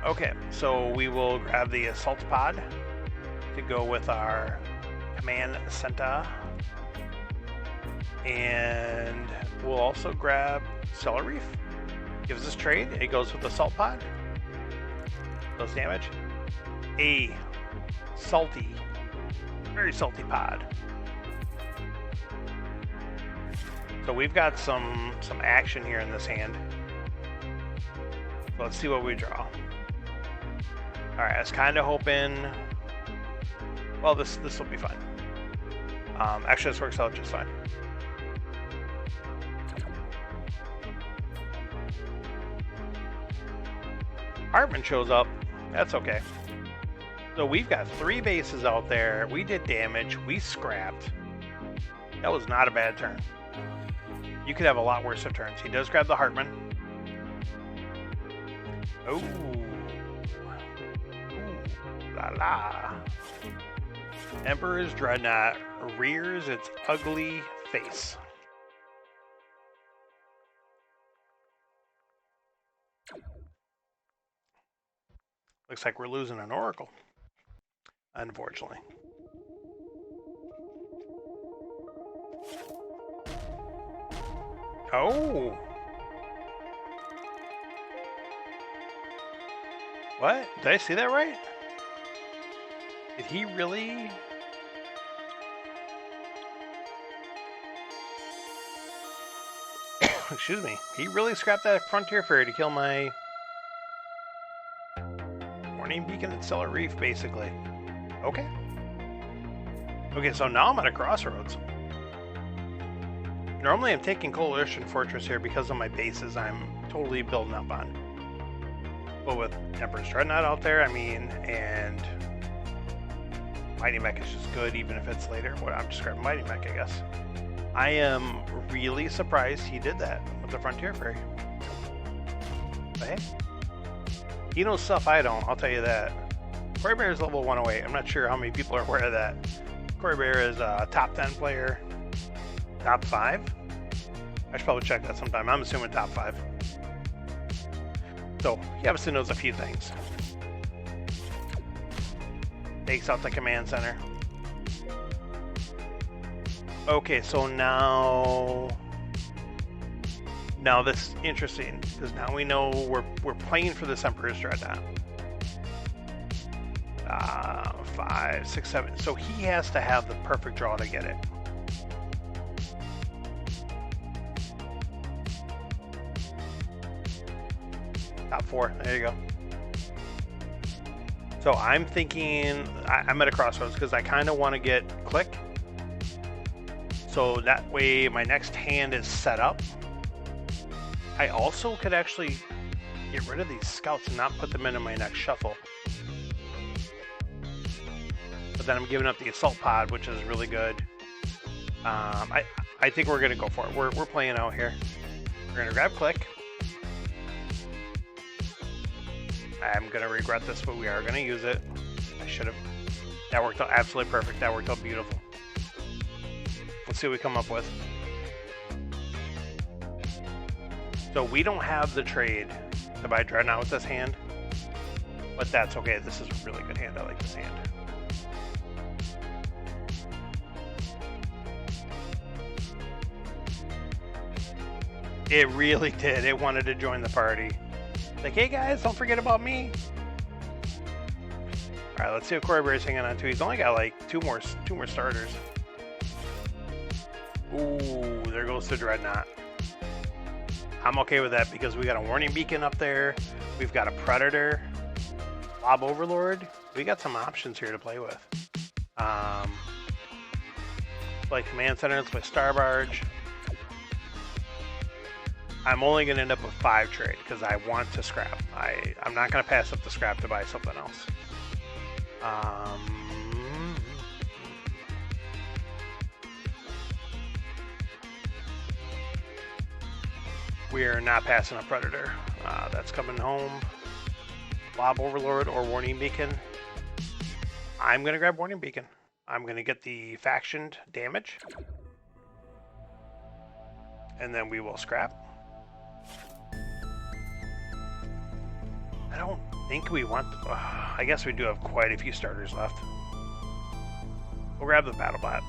Okay, so we will grab the Assault Pod to go with our Command Center. And we'll also grab Stellar Reef. Gives us trade. It goes with the Salt Pod. Does damage. A salty, very salty pod. So we've got some action here in this hand. So let's see what we draw. Alright, I was kind of hoping... Well, this will be fine. Actually, this works out just fine. Hartman shows up. That's okay. So we've got 3 bases out there. We did damage. We scrapped. That was not a bad turn. You could have a lot worse of turns. He does grab the Hartman. Oh. La la. Emperor's Dreadnought rears its ugly face. Looks like we're losing an Oracle, unfortunately. Oh! What? Did I see that right? Did he really? Excuse me. He really scrapped that Frontier Ferry to kill my Warning Beacon and Stellar Reef, basically. Okay. Okay, so now I'm at a crossroads. Normally I'm taking Coalition Fortress here because of my bases I'm totally building up on. But with Emperor's Dreadnought out there, I mean, and Mighty Mech is just good even if it's later. Well, I'm just grabbing Mighty Mech, I guess. I am really surprised he did that with the Frontier Ferry. But hey, he knows stuff I don't, I'll tell you that. Corey Bear is level 108. I'm not sure how many people are aware of that. Corey Bear is a top 10 player. Top 5? I should probably check that sometime. I'm assuming top 5. So, he obviously knows a few things. Takes out the command center. Okay, so now this is interesting, because now we know we're playing for this Emperor's Dreadnought. 5, 6, 7. So he has to have the perfect draw to get it. Top 4. There you go. So I'm thinking I'm at a crossroads because I kind of want to get Click. So that way my next hand is set up. I also could actually get rid of these scouts and not put them into my next shuffle. But then I'm giving up the Assault Pod, which is really good. I think we're going to go for it. We're playing out here. We're going to grab Click. I'm going to regret this, but we are going to use it. I should have. That worked out absolutely perfect. That worked out beautiful. Let's see what we come up with. So we don't have the trade to buy Dreadnought with this hand, but that's okay. This is a really good hand. I like this hand. It really did. It wanted to join the party. Like, hey guys, don't forget about me. All right, let's see what Corey Bear's hanging on to. He's only got like two more starters. Ooh, there goes the Dreadnought. I'm okay with that because we got a Warning Beacon up there. We've got a Predator, Blob Overlord. We got some options here to play with. Play Command Center, let's play Star Barge. I'm only going to end up with 5 trade because I want to scrap. I'm not going to pass up the scrap to buy something else. We are not passing a Predator. That's coming home. Blob Overlord or Warning Beacon. I'm going to grab Warning Beacon. I'm going to get the factioned damage. And then we will scrap. I don't think we want... I guess we do have quite a few starters left. We'll grab the BattleBot.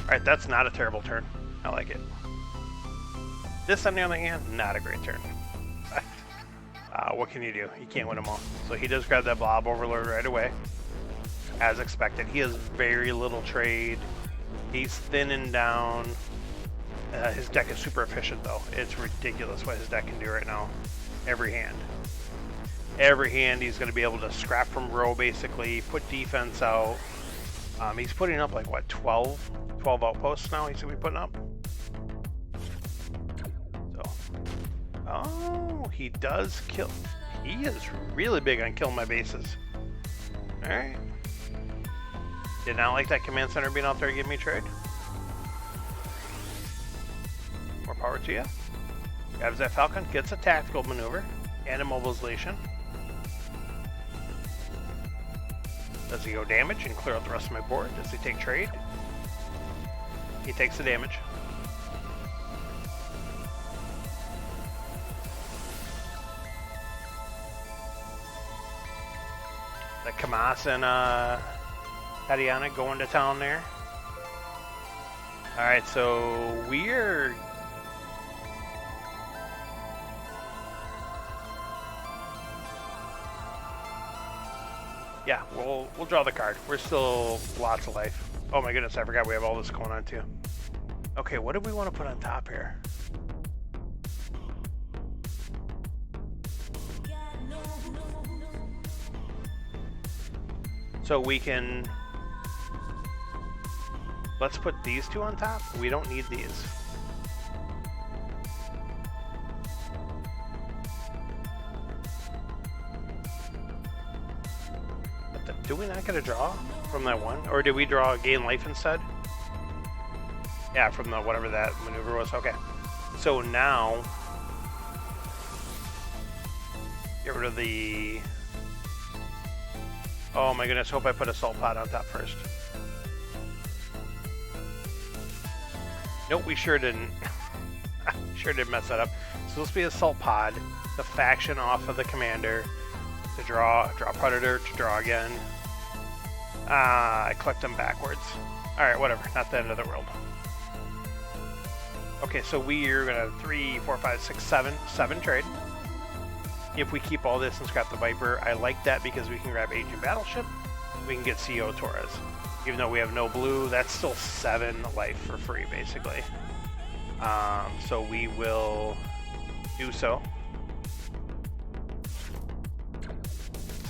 Alright, that's not a terrible turn. I like it. This, on the other hand, not a great turn. What can you do? You can't win them all. So he does grab that Blob Overlord right away. As expected. He has very little trade. He's thinning down. His deck is super efficient, though. It's ridiculous what his deck can do right now. Every hand. Every hand he's going to be able to scrap from row, basically. Put defense out. He's putting up, like, what, 12 outposts now he's going to be putting up? So. Oh, he does kill. He is really big on killing my bases. Alright. Did not like that command center being out there to give me trade. More power to you. Grabs that Falcon, gets a tactical maneuver and immobilization. Does he go damage and clear out the rest of my board? Does he take trade? He takes the damage. The Kamas and Tatiana going to town there. Alright, so we're... Yeah, we'll draw the card. We're still lots of life. Oh my goodness, I forgot we have all this going on too. Okay, what do we want to put on top here? So we can... Let's put these two on top. We don't need these. Do we not get a draw from that one? Or did we draw gain life instead? Yeah, from the whatever that maneuver was. Okay. So now... Get rid of the... Oh my goodness, hope I put a salt pod on top first. Nope, we sure didn't. Sure did mess that up. So this will be a salt pod, the faction off of the commander, to draw Predator, to draw again. I clicked them backwards. Alright, whatever, not the end of the world. Okay, so we are gonna 3, 4, 5, 6, 7 trade. If we keep all this and scrap the Viper, I like that because we can grab Aging Battleship. We can get CO Torres. Even though we have no blue, that's still 7 life for free, basically. So we will do so.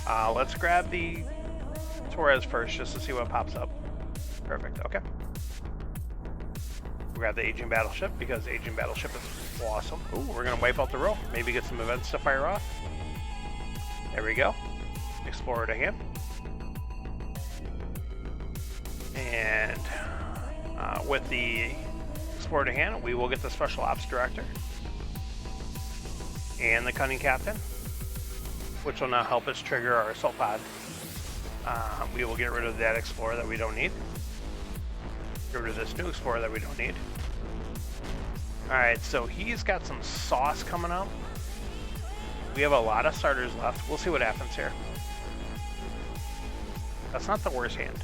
Let's grab the Torres first, just to see what pops up. Perfect, okay. We'll grab the Aging Battleship, because Aging Battleship is awesome. Ooh, we're gonna wipe out the row. Maybe get some events to fire off. There we go. Explorer to hand. And with the Explorer to hand, we will get the Special Ops Director. And the Cunning Captain, which will now help us trigger our Assault Pod. We will get rid of that explorer that we don't need. Get rid of this new explorer that we don't need. Alright, so he's got some sauce coming up. We have a lot of starters left. We'll see what happens here. That's not the worst hand,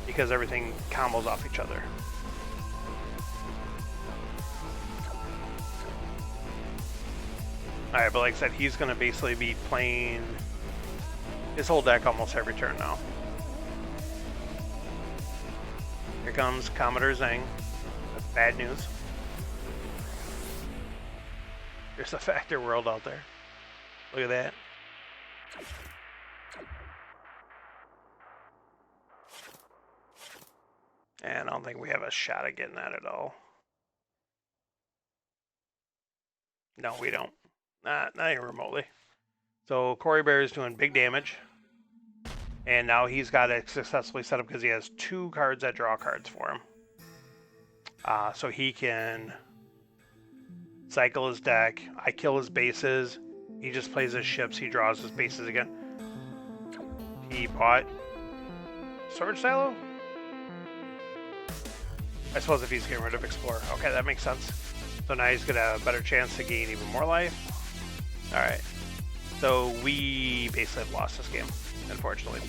because everything combos off each other. Alright, but like I said, he's going to basically be playing his whole deck almost every turn now. Here comes Commodore Zhang. That's bad news. There's a Factor World out there. Look at that. And I don't think we have a shot at getting that at all. No, we don't. Not even remotely. So Corey Bear is doing big damage. And now he's got it successfully set up because he has 2 cards that draw cards for him. So he can cycle his deck. I kill his bases. He just plays his ships. He draws his bases again. He bought Sword Silo? I suppose if he's getting rid of Explorer. Okay, that makes sense. So now he's going to have a better chance to gain even more life. Alright. So we basically have lost this game, unfortunately.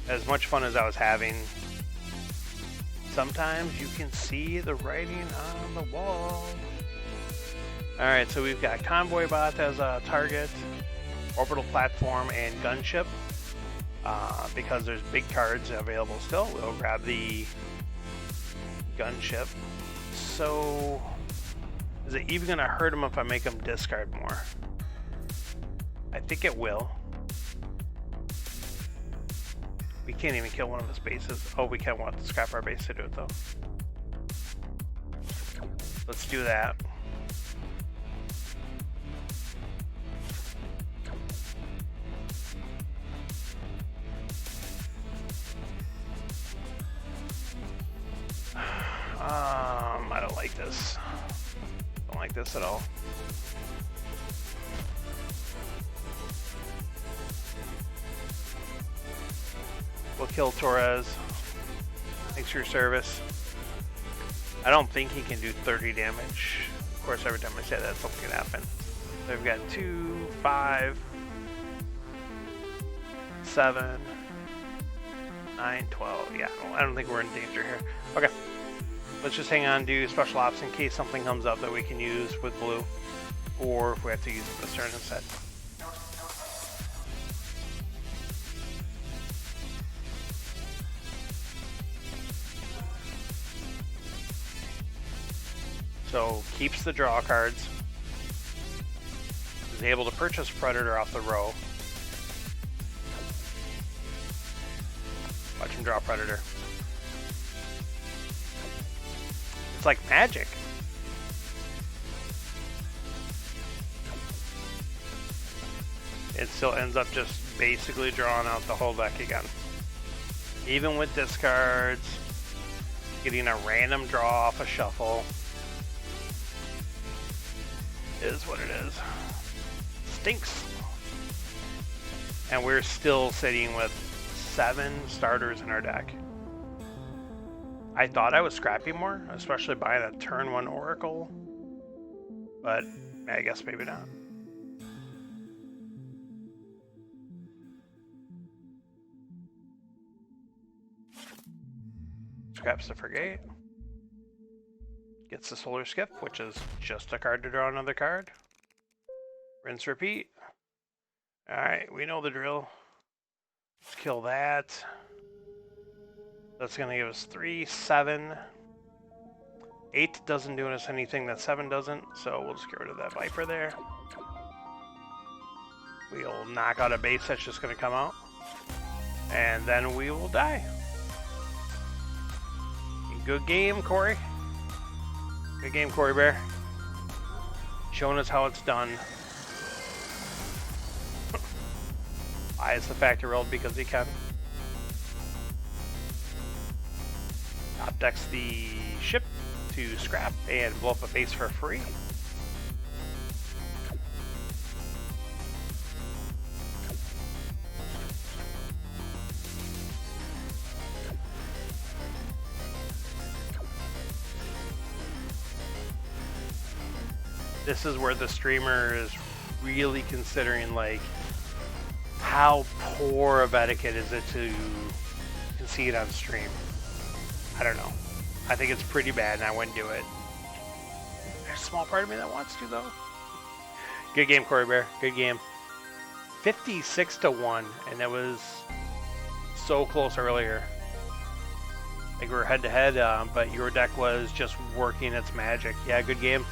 As much fun as I was having, sometimes you can see the writing on the wall. Alright, so we've got Convoy Bot as a target, Orbital Platform, and Gunship. Because there's big cards available still, we'll grab the Gunship. So, is it even going to hurt him if I make him discard more? I think it will. We can't even kill one of his bases. Oh, we can want to scrap our base to do it though. Let's do that. I don't like this. Don't like this at all. We'll kill Torres. Thanks for your service. I don't think he can do 30 damage. Of course, every time I say that, something can happen. So we've got 2, 5, 7, 9, 12. Yeah, I don't think we're in danger here. Okay. Let's just hang on, do special ops in case something comes up that we can use with blue. Or if we have to use the turn instead. So keeps the draw cards. Is able to purchase Predator off the row. Watch him draw Predator. It's like magic. It still ends up just basically drawing out the whole deck again. Even with discards, getting a random draw off a shuffle is what it is. Stinks. And we're still sitting with 7 starters in our deck. I thought I was scrapping more, especially buying a turn 1 Oracle, but I guess maybe not. Scraps the Frigate. Gets the Solar Skiff, which is just a card to draw another card. Rinse, repeat. Alright, we know the drill. Let's kill that. That's going to give us 3, 7. 8 doesn't do us anything that 7 doesn't, so we'll just get rid of that Viper there. We'll knock out a base that's just going to come out. And then we will die. Good game, Corey. Good game, Corey Bear. Showing us how it's done. Why is the Factor rolled? Because he can. Top decks the ship to scrap and blow up a base for free. this is where the streamer is really considering, like, how poor of etiquette is it to concede on stream. I don't know. I think it's pretty bad, and I wouldn't do it. There's a small part of me that wants to, though. Good game, Corey Bear. Good game. 56-1, and it was so close earlier. Like, we were head-to-head, but your deck was just working its magic. Yeah, good game.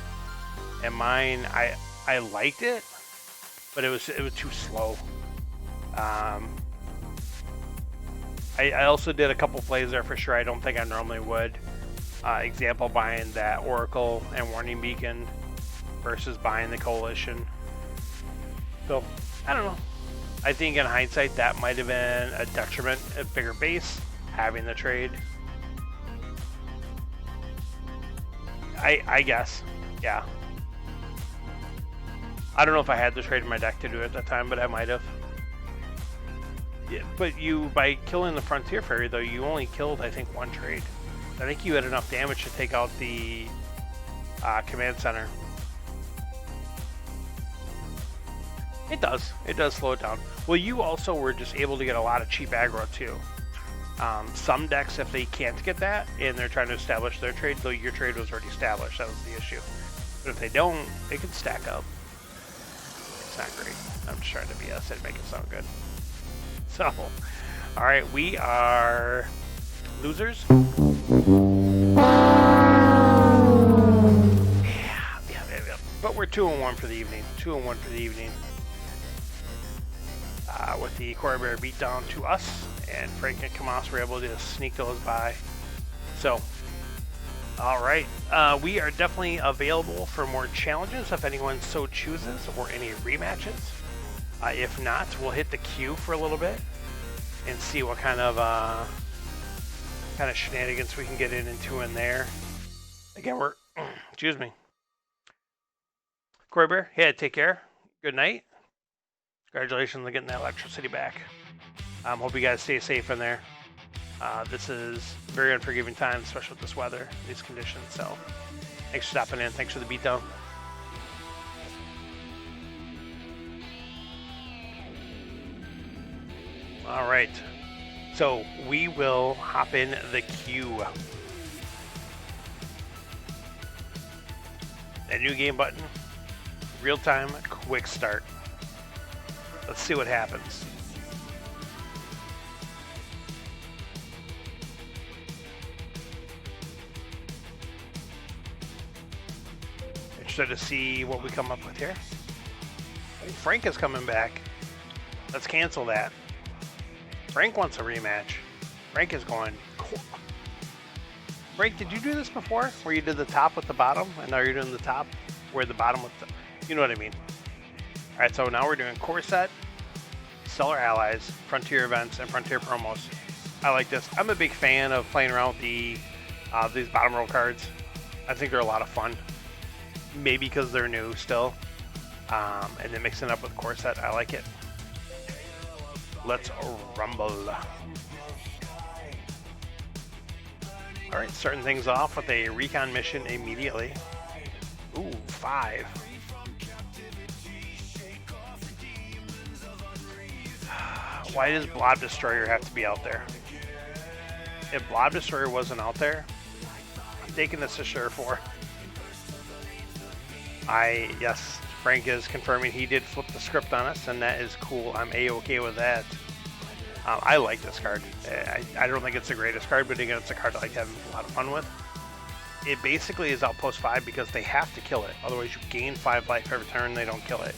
And mine, I liked it, but it was too slow. I also did a couple plays there for sure I don't think I normally would. Example, buying that Oracle and Warning Beacon versus buying the Coalition. So, I don't know. I think in hindsight that might have been a detriment at bigger base, having the trade. I guess, yeah. I don't know if I had the trade in my deck to do it at that time, but I might have. Yeah, but you, by killing the Frontier Fairy, though, you only killed, I think, one trade. I think you had enough damage to take out the command center. It does. It does slow it down. Well, you also were just able to get a lot of cheap aggro, too. Some decks, if they can't get that, and they're trying to establish their trade, though your trade was already established, that was the issue. But if they don't, it can stack up. It's not great. I'm just trying to BS it, make it sound good. So, alright, we are losers. Yeah. But we're 2-1 for the evening. 2-1 for the evening. With the Corey Bear beatdown to us, and Frank and Kamas were able to sneak those by. So, alright. We are definitely available for more challenges if anyone so chooses, or any rematches. If not, we'll hit the queue for a little bit and see what kind of shenanigans we can get into in there. Again, we're excuse me. Corey Bear, yeah, take care. Good night. Congratulations on getting that electricity back. Hope you guys stay safe in there. This is very unforgiving times, especially with this weather, these conditions. So, thanks for stopping in. Thanks for the beatdown. All right, so we will hop in the queue. That new game button, real time, quick start. Let's see what happens. Interested to see what we come up with here. I think Frank is coming back. Let's cancel that. Frank wants a rematch. Frank is going. Frank, did you do this before? Where you did the top with the bottom, and now you're doing the top where the bottom with the... You know what I mean. Alright, so now we're doing core set, Stellar Allies, Frontier Events, and Frontier Promos. I like this. I'm a big fan of playing around with these bottom row cards. I think they're a lot of fun. Maybe because they're new still. And then mixing it up with core set, I like it. Let's rumble. Alright, starting things off with a recon mission immediately. Ooh, 5. Why does Blob Destroyer have to be out there? If Blob Destroyer wasn't out there, I'm taking this to sure for. Yes, Frank is confirming he did flip the script on us, and that is cool. I'm A-okay with that. I like this card. I don't think it's the greatest card, but again, it's a card I like having a lot of fun with. It basically is outpost 5 because they have to kill it. Otherwise, you gain 5 life every turn, they don't kill it.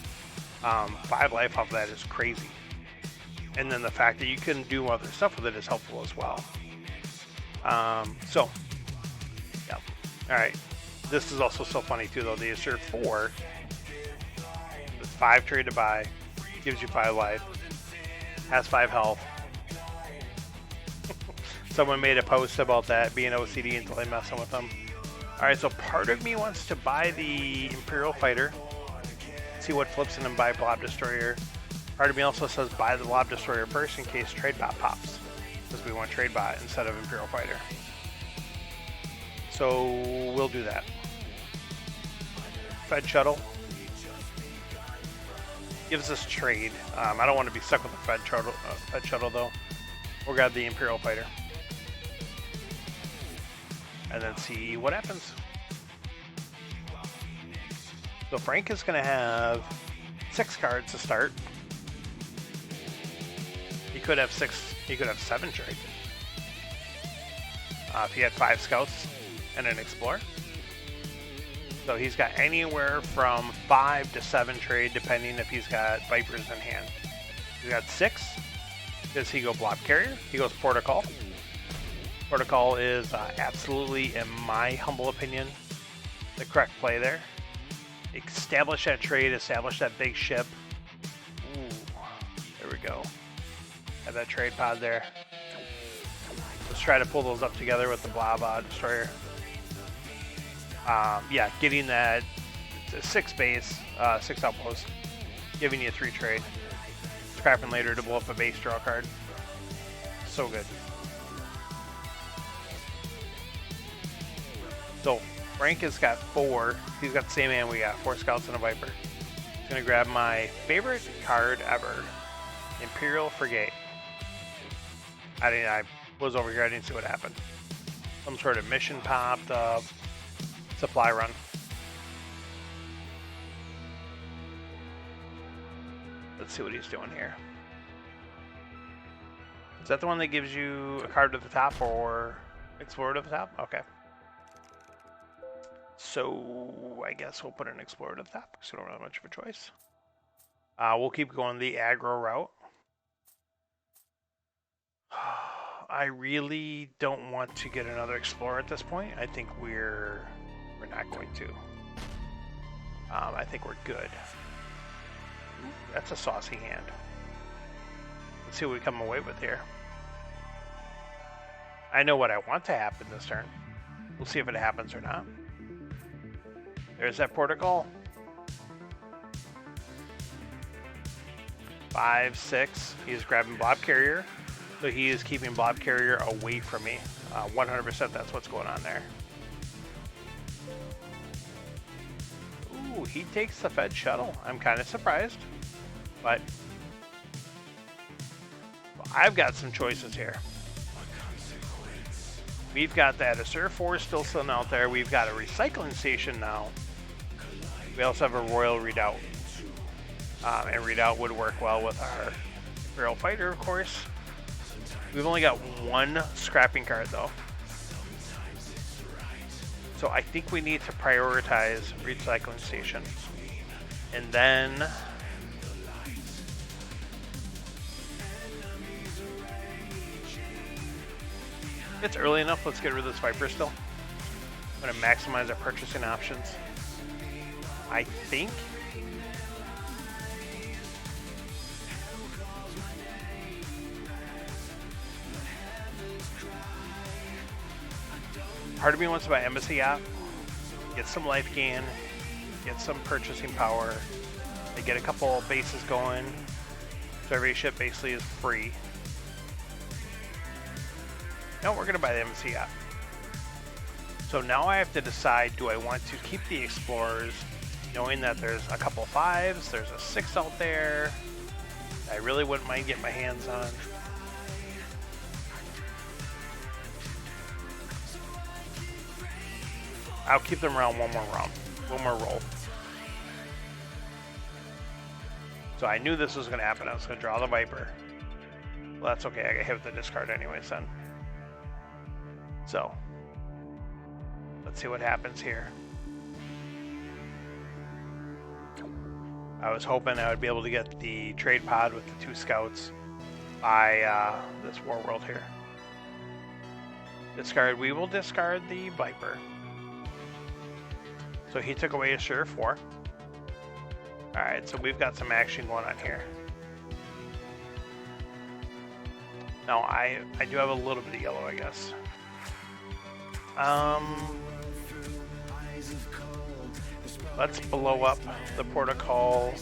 5 life off of that is crazy. And then the fact that you can do other stuff with it is helpful as well. So, yeah. Alright. This is also so funny too, though. The Assert 4 with 5 trade to buy, gives you 5 life, has 5 health. Someone made a post about that being OCD until they messing with them. Alright, so part of me wants to buy the Imperial Fighter, see what flips in and buy Blob Destroyer. Part of me also says buy the Blob Destroyer first in case Trade Bot pops, because we want Trade Bot instead of Imperial Fighter. So we'll do that. Fed Shuttle. Gives us trade. I don't want to be stuck with the Fed Shuttle though. We'll grab the Imperial Fighter. And then see what happens. So Frank is going to have 6 cards to start. He could have 7 trade. If he had 5 scouts and an explorer. So he's got anywhere from 5 to 7 trade, depending if he's got Vipers in hand. He's got 6. Does he go Blob Carrier? He goes Protocol. Protocol is absolutely, in my humble opinion, the correct play there. Establish that trade, establish that big ship. Ooh, there we go. Have that trade pod there. Let's try to pull those up together with the Blob Destroyer. Yeah, getting that 6 base, 6 outpost, giving you 3 trade. Scrapping later to blow up a base draw card. So good. So Frank has got 4. He's got the same hand we got, 4 scouts and a Viper. He's gonna grab my favorite card ever, Imperial Frigate. I was over here, I didn't see what happened. Some sort of mission popped up. Supply run. Let's see what he's doing here. Is that the one that gives you a card to the top or Explorer to the top? Okay. So I guess we'll put an Explorer to the top because we don't have much of a choice. We'll keep going the aggro route. I really don't want to get another Explorer at this point. I think we're not going to. I think we're good. Ooh, that's a saucy hand. Let's see what we come away with here. I know what I want to happen this turn. We'll see if it happens or not. There's that Protocol. 5, 6. He's grabbing Blob Carrier. So he is keeping Blob Carrier away from me. 100% that's what's going on there. Ooh, he takes the Fed Shuttle. I'm kind of surprised. But I've got some choices here. We've got that Assur 4 still sitting out there. We've got a recycling station now. We also have a Royal Redoubt. And Redoubt would work well with our Imperial Fighter, of course. We've only got 1 scrapping card, though. So I think we need to prioritize recycling station. And then it's early enough. Let's get rid of this Viper still. I'm going to maximize our purchasing options. I think part of me wants to buy Embassy Yacht, get some life gain, get some purchasing power, they get a couple bases going, so every ship basically is free. No, we're going to buy the Embassy Yacht. So now I have to decide, do I want to keep the Explorers, knowing that there's a couple 5s, there's a 6 out there, I really wouldn't mind getting my hands on. I'll keep them around one more roll. So I knew this was going to happen. I was going to draw the Viper. Well, that's okay. I got hit with the discard anyways then. So let's see what happens here. I was hoping I would be able to get the trade pod with the 2 scouts by this War World here. Discard. We will discard the Viper. So he took away Assur 4. Alright, so we've got some action going on here. Now, I do have a little bit of yellow, I guess. Let's blow up the Protocol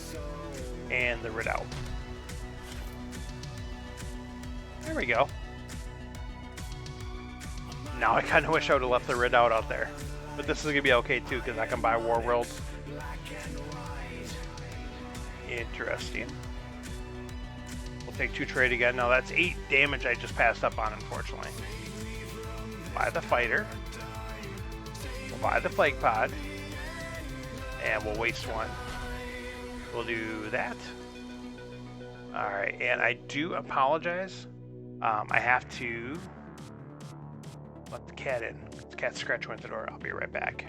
and the Redoubt. There we go. Now I kind of wish I would have left the Redoubt out there. But this is going to be okay too, because I can buy War World Interesting. We'll take 2 trade again. Now that's 8 damage I just passed up on, unfortunately. Buy the fighter. We'll buy the plague pod. And we'll waste 1. We'll do that. Alright, and I do apologize. I have to let the cat in. The cat scratch went the door. I'll be right back.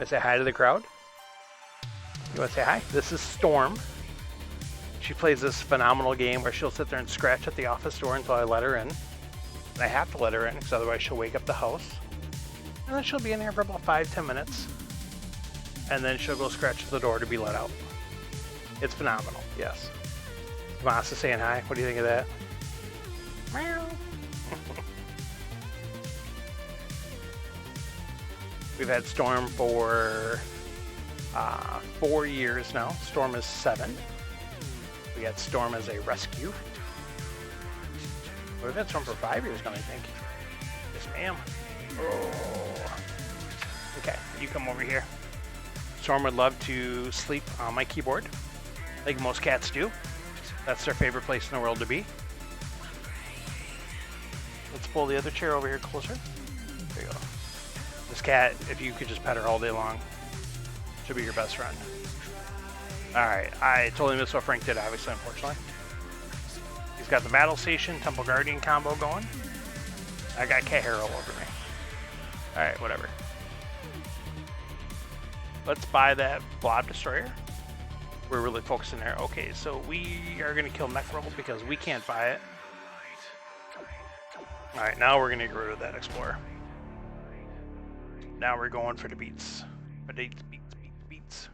Say hi to the crowd. You want to say hi? This is Storm. She plays this phenomenal game where she'll sit there and scratch at the office door until I let her in. And I have to let her in because otherwise she'll wake up the house. And then she'll be in there for about 5-10 minutes. And then she'll go scratch at the door to be let out. It's phenomenal, yes. Tomasa saying hi. What do you think of that? Meow. We've had Storm for 4 years now. Storm is 7. We had Storm as a rescue. We've had Storm for 5 years now, I think. Yes, ma'am. Oh. Okay, you come over here. Storm would love to sleep on my keyboard, like most cats do. That's their favorite place in the world to be. Let's pull the other chair over here closer. There you go. This cat, if you could just pet her all day long, should be your best friend. Alright, I totally missed what Frank did, obviously, unfortunately. He's got the Battle Station, Temple Guardian combo going. I got cat hair all over me. Alright, whatever. Let's buy that Blob Destroyer. We're really focusing there. Okay, so we are going to kill Necroll because we can't buy it. Alright, now we're going to get rid of that Explorer. Now we're going for the beats. Beats.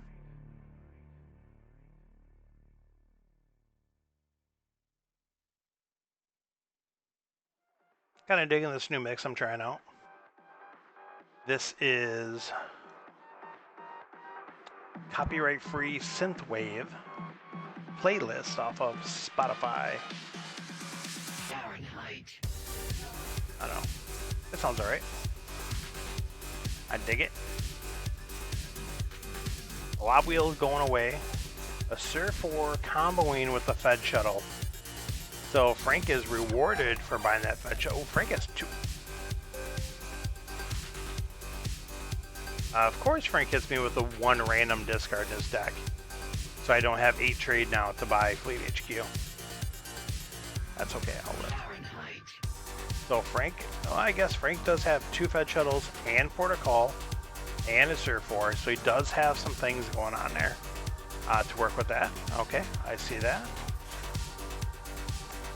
Kind of digging this new mix I'm trying out. This is copyright-free synthwave playlist off of Spotify. I don't know. That sounds alright. I dig it. Lob wheels going away. A Sur 4 comboing with the Fed shuttle. So Frank is rewarded for buying that Fed shuttle. Oh, Frank has 2. Of course Frank hits me with the 1 random discard in his deck. So I don't have 8 trade now to buy Fleet HQ. That's okay, I'll live. So Frank, well, I guess Frank does have 2 Fed shuttles and Port of Call and a Sur 4, so he does have some things going on there to work with that. Okay, I see that.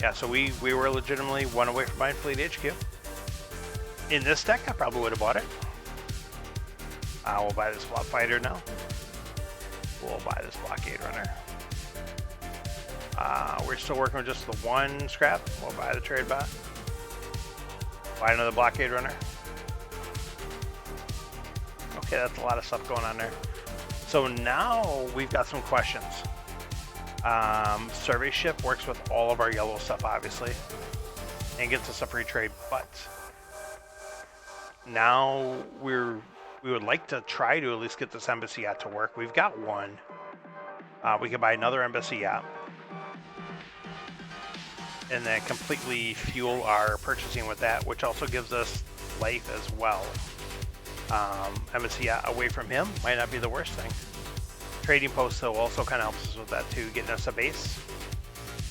Yeah, so we were legitimately 1 away from buying Fleet HQ. In this deck, I probably would have bought it. We'll buy this Flop Fighter now. We'll buy this Blockade Runner. We're still working with just the 1 scrap. We'll buy the Trade Bot. Buy another Blockade Runner. Okay, that's a lot of stuff going on there. So now we've got some questions. Survey Ship works with all of our yellow stuff, obviously, and gets us a free trade, but now we would like to try to at least get this Embassy Yacht to work. We've got 1. We could buy another Embassy Yacht and then completely fuel our purchasing with that, which also gives us life as well. Embassy Yacht away from him might not be the worst thing. Trading Post, though, also kind of helps us with that too, getting us a base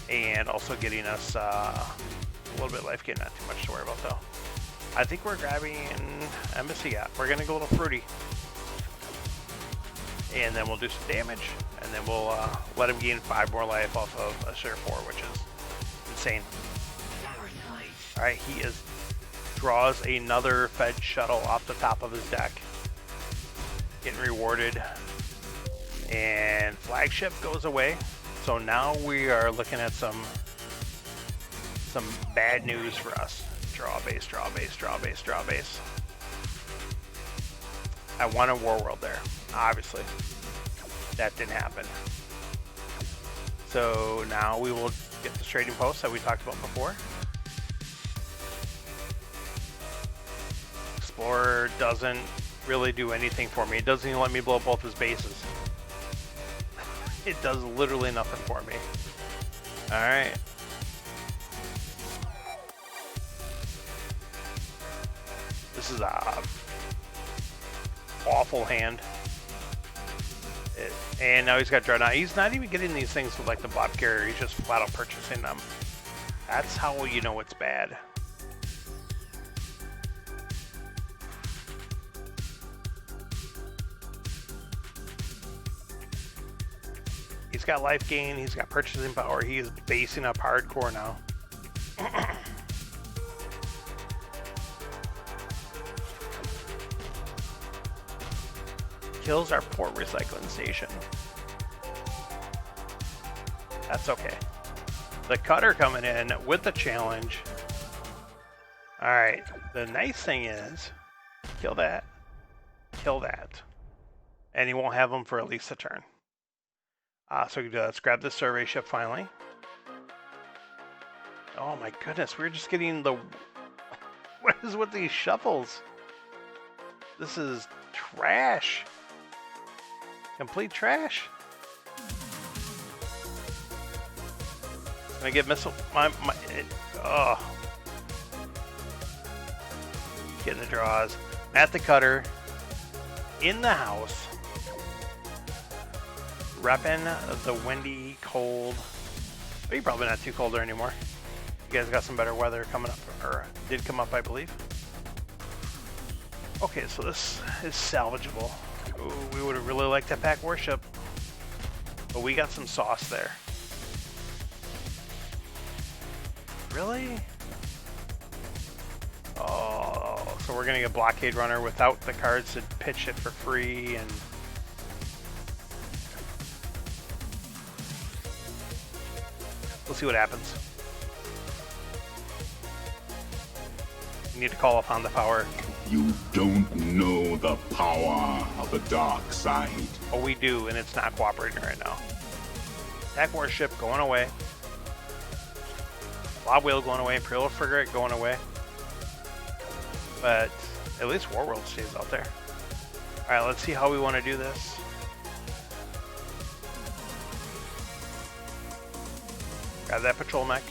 and also getting us a little bit of life gain, not too much to worry about though. I think we're grabbing Embassy Yacht. We're going to go a little fruity. And then we'll do some damage, and then we'll let him gain 5 more life off of a Sur 4, which is insane. Alright, he is draws another Fed shuttle off the top of his deck. Getting rewarded. And flagship goes away. So now we are looking at some bad news for us. Draw base, draw base, draw base, draw base. I wanted War World there, obviously. That didn't happen. So now we will get the trading post that we talked about before. Explorer doesn't really do anything for me. It doesn't even let me blow up both his bases. It does literally nothing for me. Alright. This is a awful hand. And now he's got Dreadnought. He's not even getting these things with like the blob carrier. He's just flat out purchasing them. That's how you know it's bad. He's got life gain. He's got purchasing power. He is basing up hardcore now. Kills our port recycling station. That's okay. The cutter coming in with the challenge. Alright, the nice thing is, kill that, and he won't have them for at least a turn. So let's grab this survey ship finally. Oh my goodness, we're just getting the... What is with these shuffles? This is trash. Complete trash. Gonna get missile. Getting the draws. At the cutter. In the house. Repping the windy, cold. But you're probably not too cold there anymore. You guys got some better weather coming up, or did come up, I believe. Okay, so this is salvageable. Ooh, we would have really liked that pack warship, but we got some sauce there. Really? Oh, so we're gonna get blockade runner without the cards to pitch it for free, and we'll see what happens. We need to call upon the power. You don't know the power of the dark side. Oh, we do, and it's not cooperating right now. Attack warship going away. Blob whale going away. Imperial frigate going away. But at least War World stays out there. Alright, let's see how we want to do this. Grab that patrol mech.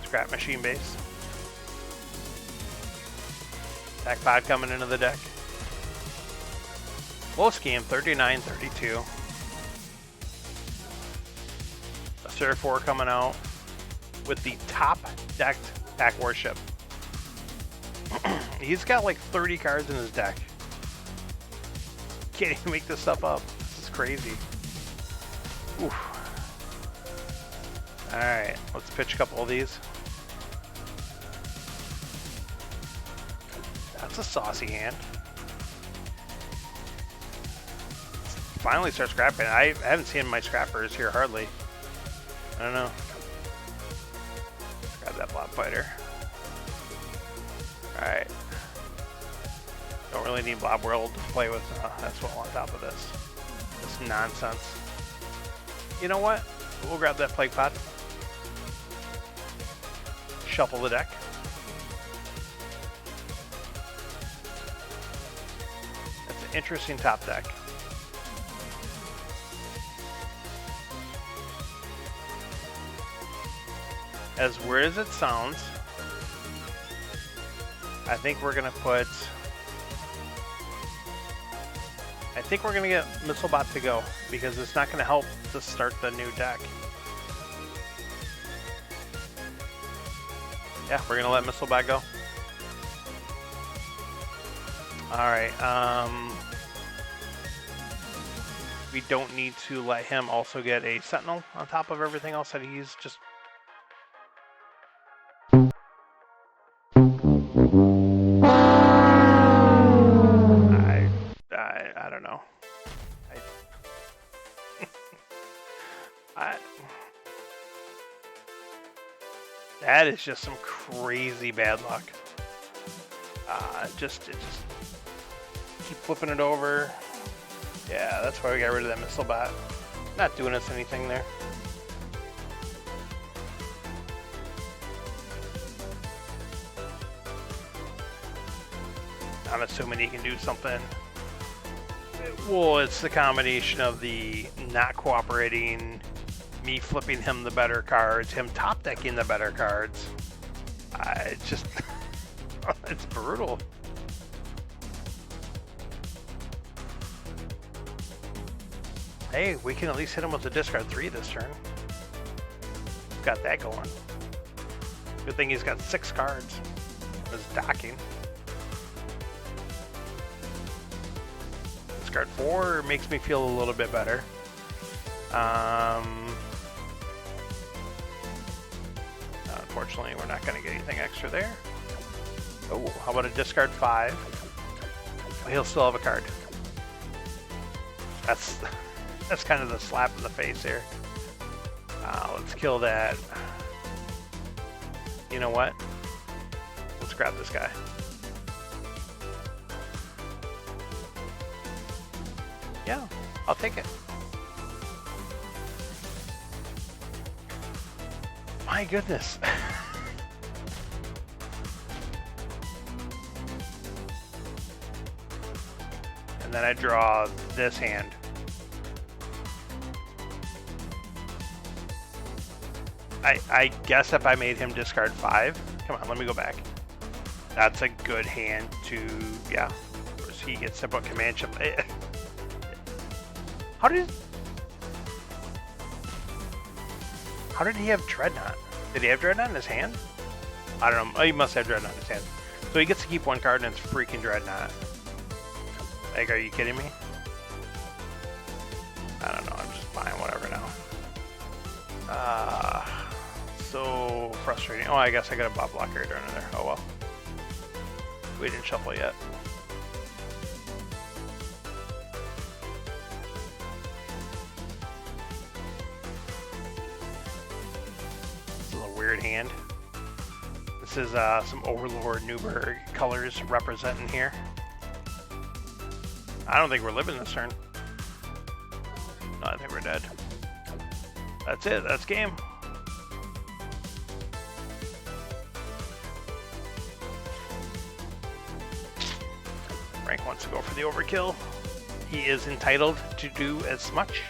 Scrap machine base. Attack pod coming into the deck. Low scheme, 39-32. A Sir 4 coming out with the top decked pack warship. He's got like 30 cards in his deck. Can't even make this stuff up. This is crazy. Oof. Alright, let's pitch a couple of these. That's a saucy hand. Finally start scrapping. I haven't seen my scrappers here hardly. I don't know. Grab that blob fighter. Alright. Don't really need Blob World to play with. That's what on top of this. This nonsense. You know what? We'll grab that plague pod. Shuffle the deck. That's an interesting top deck. As weird as it sounds, I think we're gonna put. I think we're gonna get Missilebot to go because it's not gonna help to start the new deck. Yeah, we're gonna let Missilebot go. Alright, we don't need to let him also get a Sentinel on top of everything else that he's just That is just some crazy bad luck. It just keep flipping it over. Yeah, that's why we got rid of that missile bot. Not doing us anything there. I'm assuming he can do something. Well, it's the combination of the not cooperating, me flipping him the better cards, him top decking the better cards. It's just, it's brutal. Hey, we can at least hit him with the discard 3 this turn. Got that going. Good thing he's got 6 cards. His docking. Discard 4 makes me feel a little bit better. Unfortunately, we're not going to get anything extra there. Oh, how about a discard 5? He'll still have a card. That's kind of the slap in the face here. Let's kill that. You know what? Let's grab this guy. Yeah, I'll take it. My goodness. And then I draw this hand. I guess if I made him discard 5, come on, let me go back. That's a good hand to, yeah. He gets to put command chip. How did he have Dreadnought? Did he have Dreadnought in his hand? I don't know. Oh, he must have Dreadnought in his hand. So he gets to keep 1 card and it's freaking Dreadnought. Like, are you kidding me? I don't know. I'm just buying whatever now. So frustrating. Oh, I guess I got a bot blocker during there. Oh well. We didn't shuffle yet. This is a weird hand. This is some Overlord Newberg colors representing here. I don't think we're living this turn. No, I think we're dead. That's it. That's game. Frank wants to go for the overkill. He is entitled to do as much.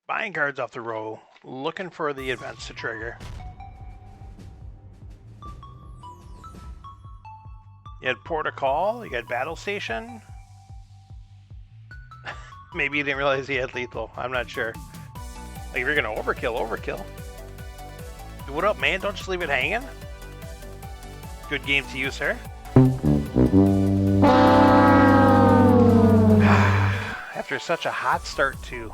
Buying cards off the row, looking for the events to trigger. You had Port of Call, you had Battle Station. Maybe you didn't realize he had lethal, I'm not sure. Like, if you're gonna overkill. What up, man? Don't just leave it hanging. Good game to you, sir. After such a hot start, too.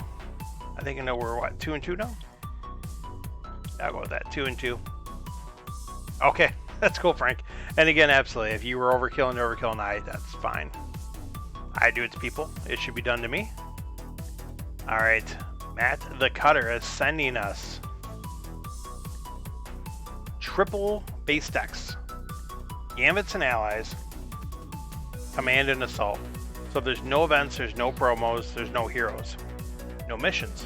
I think I know we're, what, 2-2 now? I'll go with that, 2-2. Okay, that's cool, Frank. And again, absolutely, if you were overkilling I, that's fine. I do it to people. It should be done to me. All right. Matt the Cutter is sending us triple base decks, Gambits and Allies, Command and Assault. So there's no events, there's no promos, there's no heroes, no missions,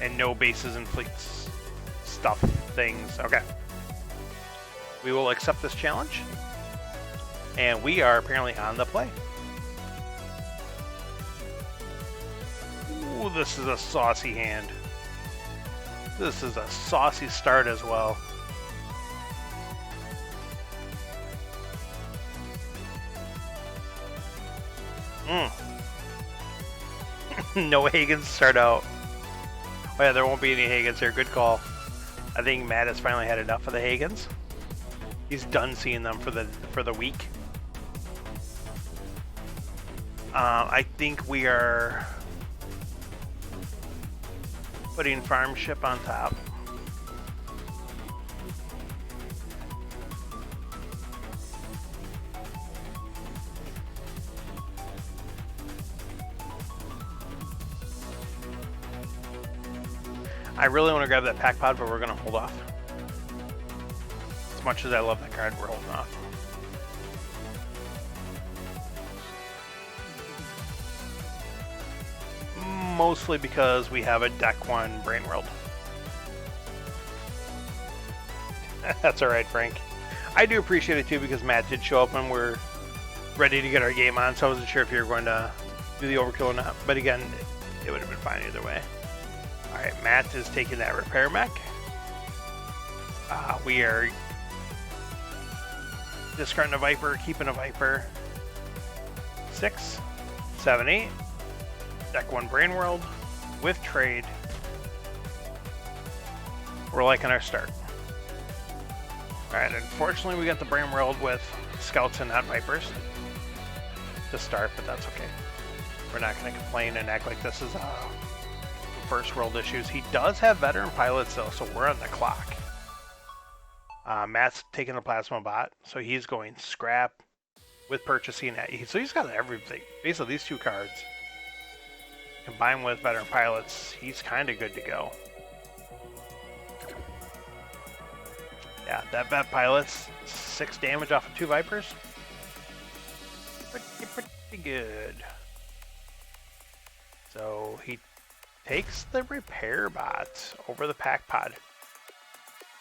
and no bases and fleets, stuff, things. Okay. We will accept this challenge, and we are apparently on the play. Ooh, this is a saucy hand. This is a saucy start as well. No Hagans start out. Oh yeah, there won't be any Hagans here. Good call. I think Matt has finally had enough of the Hagans. He's done seeing them for the week. I think we are putting Farm Ship on top. I really want to grab that pack pod, but we're going to hold off. As much as I love that card, we're holding off. Mostly because we have a deck 1 Brain World. That's alright, Frank. I do appreciate it too, because Matt did show up and we're ready to get our game on, so I wasn't sure if you were going to do the overkill or not. But again, it would have been fine either way. Alright, Matt is taking that repair mech. We are discarding a Viper, keeping a Viper. 6, 7, 8. Deck 1 Brain World with trade. We're liking our start. Alright, unfortunately we got the Brain World with Scouts and not Vipers to start, but that's okay. We're not going to complain and act like this is first world issues. He does have veteran pilots though, so we're on the clock. Matt's taking the Plasma Bot, so he's going scrap with purchasing. So he's got everything. Basically, these two cards combined with veteran pilots, he's kind of good to go. Yeah, that vet pilot's 6 damage off of 2 Vipers. Pretty good. So he takes the repair bot over the pack pod.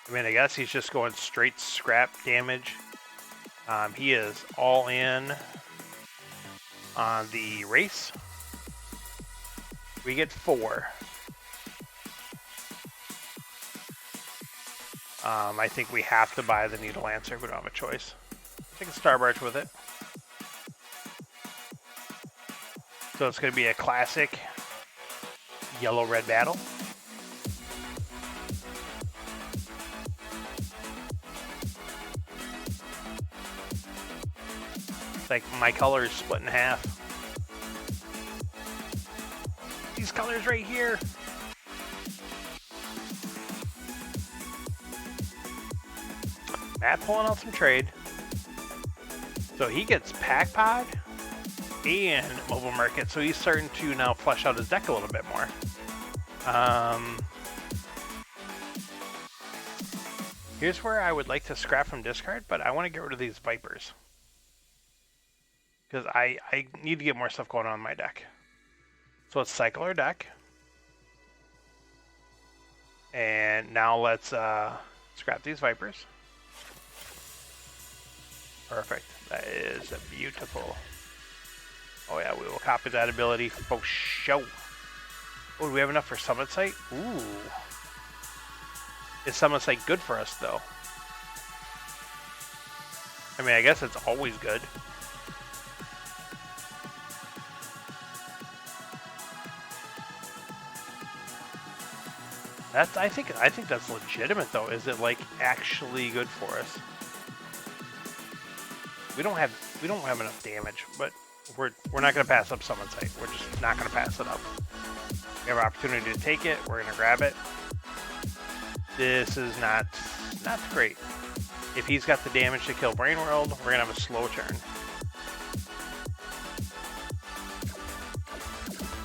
I mean, I guess he's just going straight scrap damage. He is all in on the race. We get 4. I think we have to buy the Needle Lancer. We don't have a choice. Take a Star Barge with it. So it's going to be a classic yellow-red battle. It's like my colors split in half. These colors right here. Matt pulling out some trade. So he gets Pack Pod and Mobile Market. So he's starting to now flesh out his deck a little bit more. Here's where I would like to scrap from discard, but I want to get rid of these Vipers. Because I need to get more stuff going on in my deck. So let's cycle our deck. And now let's scrap these Vipers. Perfect. That is beautiful. Oh yeah, we will copy that ability for show. Oh, do we have enough for Summit Site? Ooh. Is Summit Site good for us, though? I mean, I guess it's always good. I think that's legitimate, though. Is it like actually good for us? We don't have enough damage, but we're not going to pass up Summon Site. We're just not going to pass it up. We have an opportunity to take it. We're going to grab it. This is not great. If he's got the damage to kill Brain World, we're going to have a slow turn.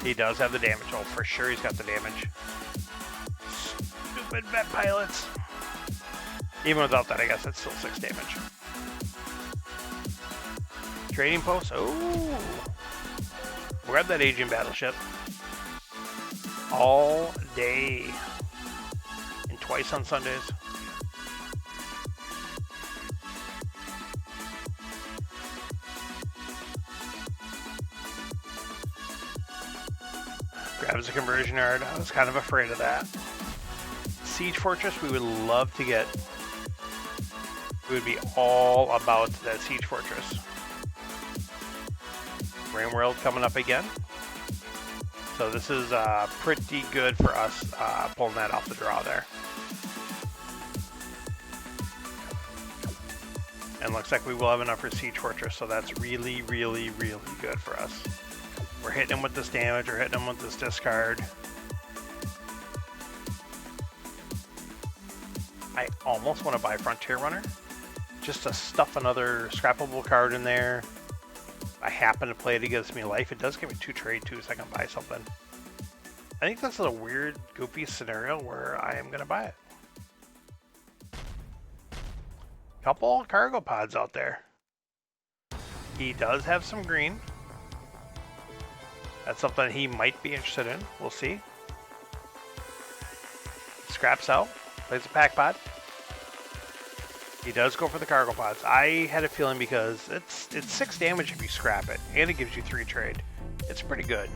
He does have the damage. Oh, for sure he's got the damage. Stupid vet pilots. Even without that, I guess it's still 6 damage. Trading post. Oh, grab that aging battleship all day and twice on Sundays. Grabs a conversion yard. I was kind of afraid of that. Siege Fortress, we would love to get. We would be all about that Siege Fortress. Brain World coming up again. So this is pretty good for us pulling that off the draw there. And looks like we will have enough for Siege Fortress, so that's really, really, really good for us. We're hitting him with this damage, we're hitting him with this discard. I almost want to buy Frontier Runner, just to stuff another scrappable card in there. I happen to play it, it gives me life. It does give me 2 trade too, so I can buy something. I think this is a weird, goofy scenario where I am going to buy it. Couple cargo pods out there. He does have some green. That's something he might be interested in. We'll see. Scraps out. Plays a pack pod. He does go for the cargo pods. I had a feeling because it's 6 damage if you scrap it, and it gives you 3 trade. It's pretty good.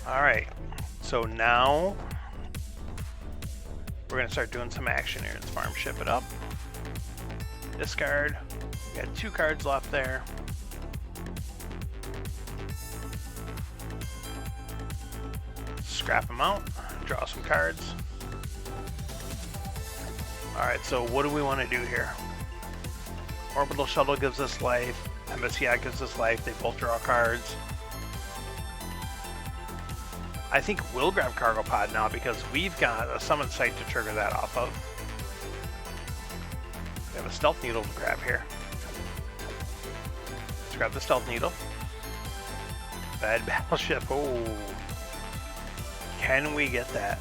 Alright, so now we're going to start doing some action here. Let's farm ship it up. Discard. We got 2 cards left there. Scrap them out. Draw some cards. Alright, so what do we want to do here? Orbital Shuttle gives us life. MSCI gives us life. They both draw cards. I think we'll grab Cargo Pod now because we've got a Summon Site to trigger that off of. We have a Stealth Needle to grab here. Let's grab the Stealth Needle. Bad Battleship. Oh. Can we get that?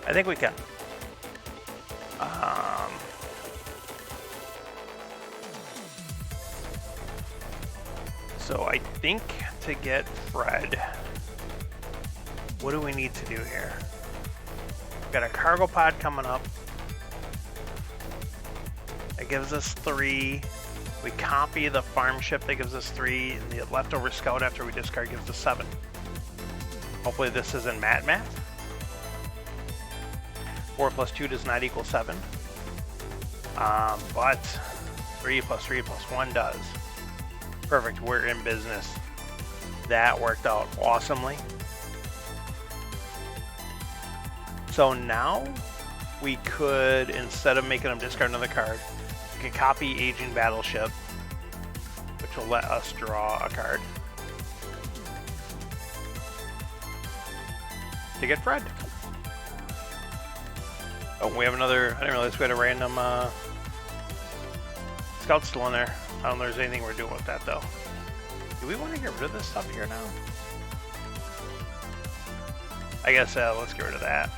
I think we can. So I think to get Fred, what do we need to do here? We've got a cargo pod coming up. That gives us 3. We copy the farm ship that gives us 3, and the leftover scout after we discard gives us 7. Hopefully this isn't math. 4 plus 2 does not equal 7. But 3 plus 3 plus 1 does. Perfect, we're in business. That worked out awesomely. So now we could, instead of making them discard another card, we can copy Aging Battleship, which will let us draw a card to get Fred. Oh, we have another. I didn't realize we had a random scout still in there. I don't know if there's anything we're doing with that though. Do we want to get rid of this stuff here now? I guess let's get rid of that.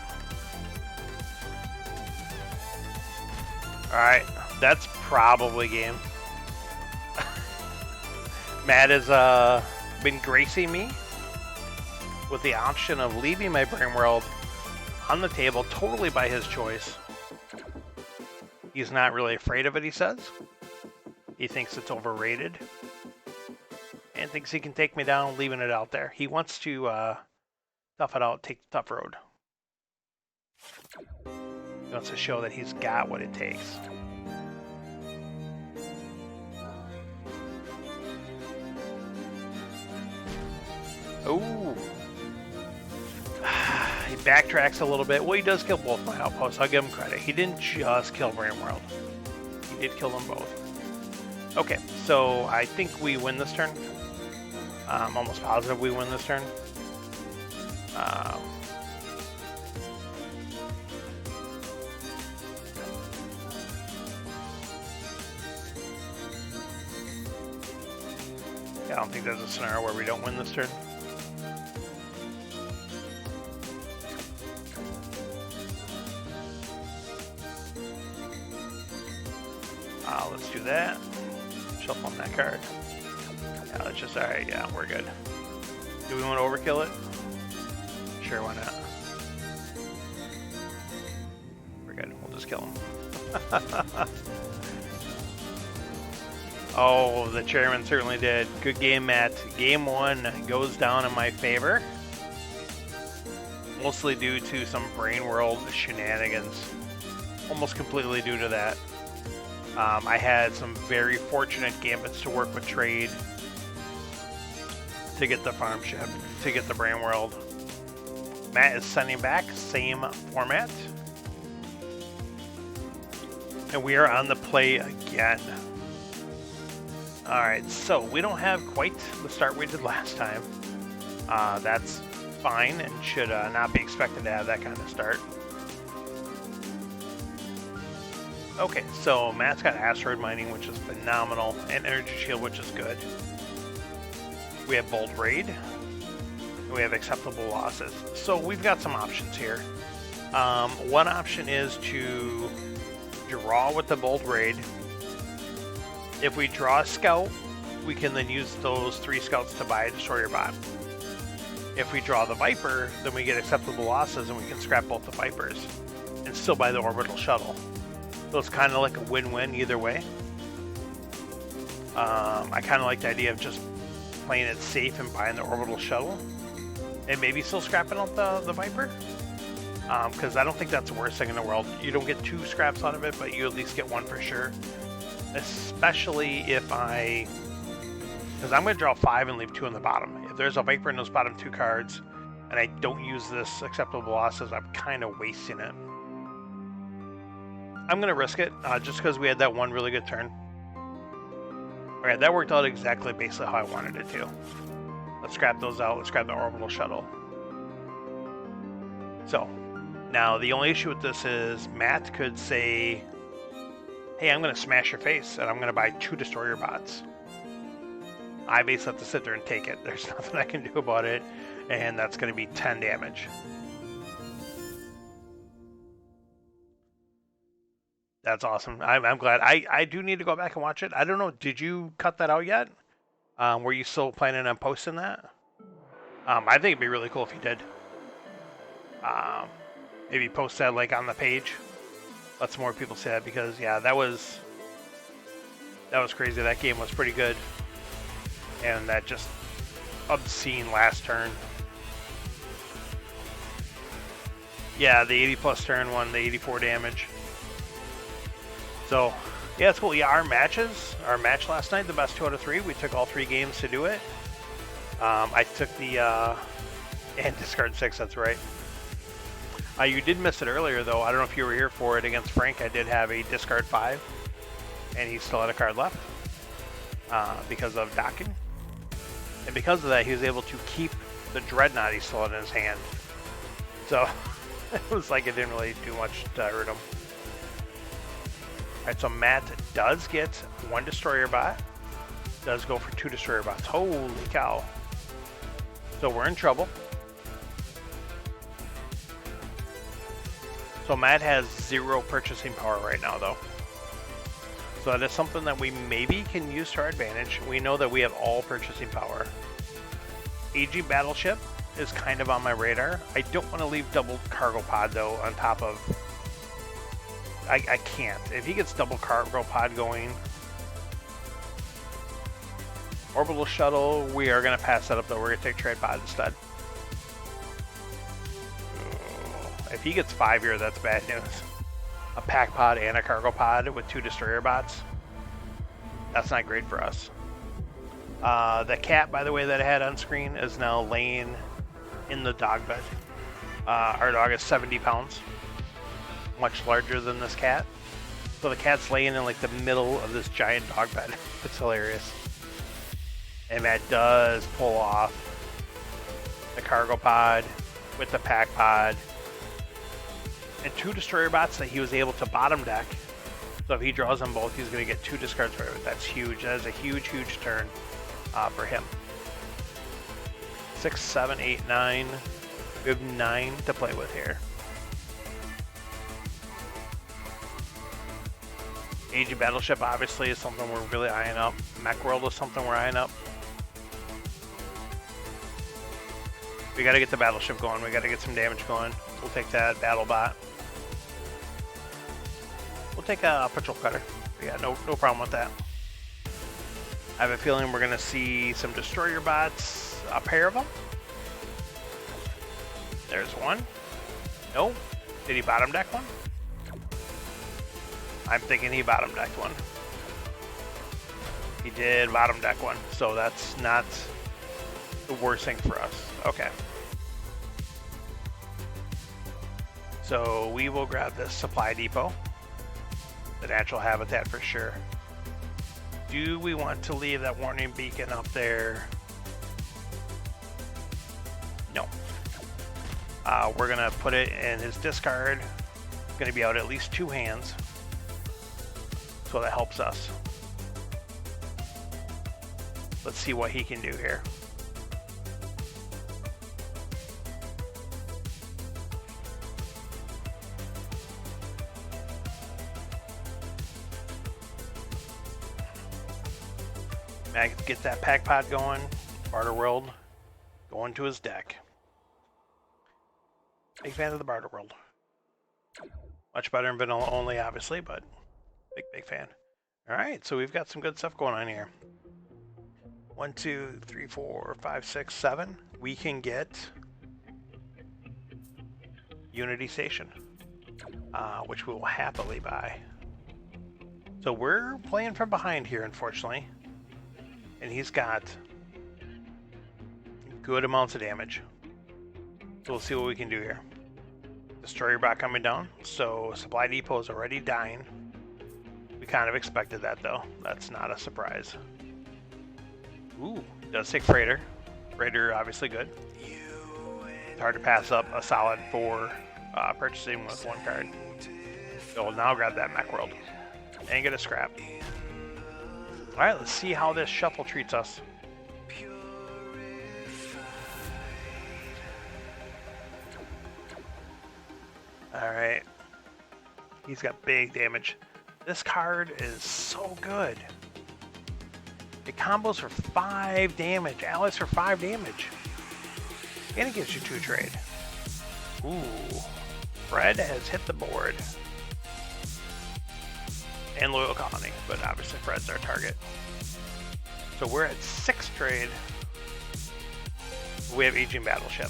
Alright, that's probably game. Matt has been gracing me with the option of leaving my brain world on the table totally by his choice. He's not really afraid of it, he says. He thinks it's overrated. And thinks he can take me down leaving it out there. He wants to tough it out, take the tough road. He wants to show that he's got what it takes. Ooh. He backtracks a little bit. Well, he does kill both my outposts. I'll give him credit. He didn't just kill Brain World. He did kill them both. Okay, so I think we win this turn. I'm almost positive we win this turn. I don't think there's a scenario where we don't win this turn. Let's do that. Shuffle on that card. Yeah, that's just alright. Yeah, we're good. Do we want to overkill it? Sure, why not? We're good. We'll just kill him. Oh, the chairman certainly did. Good game, Matt. Game 1 goes down in my favor. Mostly due to some Brain World shenanigans. Almost completely due to that. I had some very fortunate gambits to work with trade to get the farm ship, to get the Brain World. Matt is sending back, same format. And we are on the play again. Alright, so we don't have quite the start we did last time. That's fine and should not be expected to have that kind of start. Okay, so Matt's got asteroid mining, which is phenomenal, and energy shield, which is good. We have bold raid. And we have acceptable losses. So we've got some options here. One option is to draw with the bold raid. If we draw a scout, we can then use those 3 scouts to buy a destroyer bot. If we draw the Viper, then we get acceptable losses and we can scrap both the Vipers and still buy the orbital shuttle. So it's kind of like a win-win either way. I kind of like the idea of just playing it safe and buying the orbital shuttle and maybe still scrapping out the Viper. Because I don't think that's the worst thing in the world. You don't get 2 scraps out of it, but you at least get 1 for sure. Especially if because I'm going to draw 5 and leave 2 on the bottom. If there's a Viper in those bottom 2 cards, and I don't use this acceptable losses, I'm kind of wasting it. I'm going to risk it, just because we had that one really good turn. Alright, that worked out exactly basically how I wanted it to. Let's scrap those out, let's grab the orbital shuttle. So, now the only issue with this is Matt could say, hey, I'm going to smash your face, and I'm going to buy 2 destroyer bots. I basically have to sit there and take it. There's nothing I can do about it, and that's going to be 10 damage. That's awesome. I'm glad. I do need to go back and watch it. I don't know, did you cut that out yet? Were you still planning on posting that? I think it'd be really cool if you did. Maybe post that like on the page. Let some more people see that, because yeah, that was crazy. That game was pretty good. And that just obscene last turn. Yeah, the 80 plus turn one, the 84 damage. So, yeah, it's cool. Yeah, our match last night, the best 2 out of 3. We took all 3 games to do it. I took the, and discard 6, that's right. You did miss it earlier, though. I don't know if you were here for it against Frank. I did have a discard 5, and he still had a card left because of docking. And because of that, he was able to keep the Dreadnought he still had in his hand. So, it was like it didn't really do much to hurt him. Alright, so Matt does get 1 destroyer bot. Does go for 2 destroyer bots. Holy cow. So we're in trouble. So Matt has 0 purchasing power right now, though. So that is something that we maybe can use to our advantage. We know that we have all purchasing power. AG Battleship is kind of on my radar. I don't want to leave double cargo pod, though, on top of... I can't. If he gets double cargo pod going... Orbital shuttle, we are going to pass that up, though. We're going to take trade pod instead. If he gets 5 here, that's bad news. A pack pod and a cargo pod with 2 destroyer bots. That's not great for us. The cat, by the way, that I had on screen is now laying in the dog bed. Our dog is 70 pounds. Much larger than this cat. So the cat's laying in like the middle of this giant dog bed. It's hilarious. And Matt does pull off the cargo pod with the pack pod. And 2 destroyer bots that he was able to bottom deck. So if he draws them both, he's going to get 2 discards for it. That's huge. That is a huge, huge turn for him. 6, 7, 8, 9. We have 9 to play with here. Age of Battleship obviously is something we're really eyeing up. Mech World is something we're eyeing up. We got to get the battleship going. We got to get some damage going. We'll take that battle bot. We'll take a patrol cutter. Yeah, no problem with that. I have a feeling we're going to see some destroyer bots, a pair of them. There's one. No. Did he bottom deck one? I'm thinking he bottom decked one. He did bottom deck one, so that's not the worst thing for us. Okay. So we will grab this supply depot. The natural habitat for sure. Do we want to leave that warning beacon up there? No. We're going to put it in his discard. Going to be out at least 2 hands. So that helps us. Let's see what he can do here. Max gets that pack pod going. Barter World going to his deck. Big fan of the Barter World. Much better than vanilla only, obviously, but big fan. All right, so we've got some good stuff going on here. 1, 2, 3, 4, 5, 6, 7. We can get Unity Station, which we will happily buy. So we're playing from behind here, unfortunately. And he's got good amounts of damage. So we'll see what we can do here. Destroyer bot coming down. So supply depot is already dying. We kind of expected that though. That's not a surprise. Ooh, does take freighter. Freighter obviously good. It's hard to pass up a solid 4 purchasing with 1 card. So we'll now grab that Mech World and get a scrap. Alright, let's see how this shuffle treats us. Alright. He's got big damage. This card is so good. It combos for 5 damage. Allies for 5 damage. And it gives you 2 trade. Ooh. Fred has hit the board. And Loyal Colony, but obviously Fred's our target. So we're at 6 trade. We have Aging Battleship.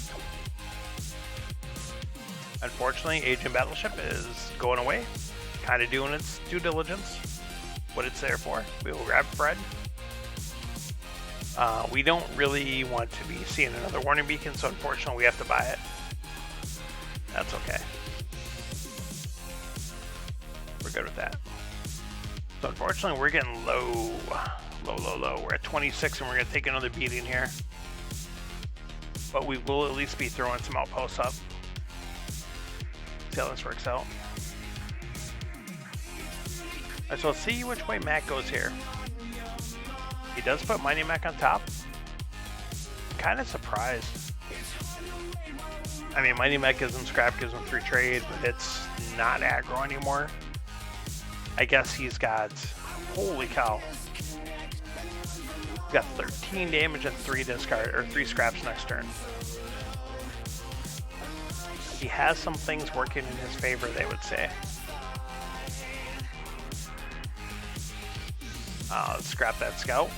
Unfortunately, Aging Battleship is going away. Kind of doing its due diligence. What it's there for. We will grab Fred. We don't really want to be seeing another warning beacon, so unfortunately we have to buy it. That's okay. We're good with that. So unfortunately, we're getting low. We're at 26, and we're going to take another beating here. But we will at least be throwing some outposts up. See how this works out. Alright, so let's see which way Mac goes here. He does put Mighty Mac on top. I'm kind of surprised. I mean, Mighty Mac gives him scrap, gives him 3 trade, but it's not aggro anymore. I guess he's got, holy cow, he's got 13 damage and 3 discard or 3 scraps next turn. He has some things working in his favor, they would say. Let's scrap that scout.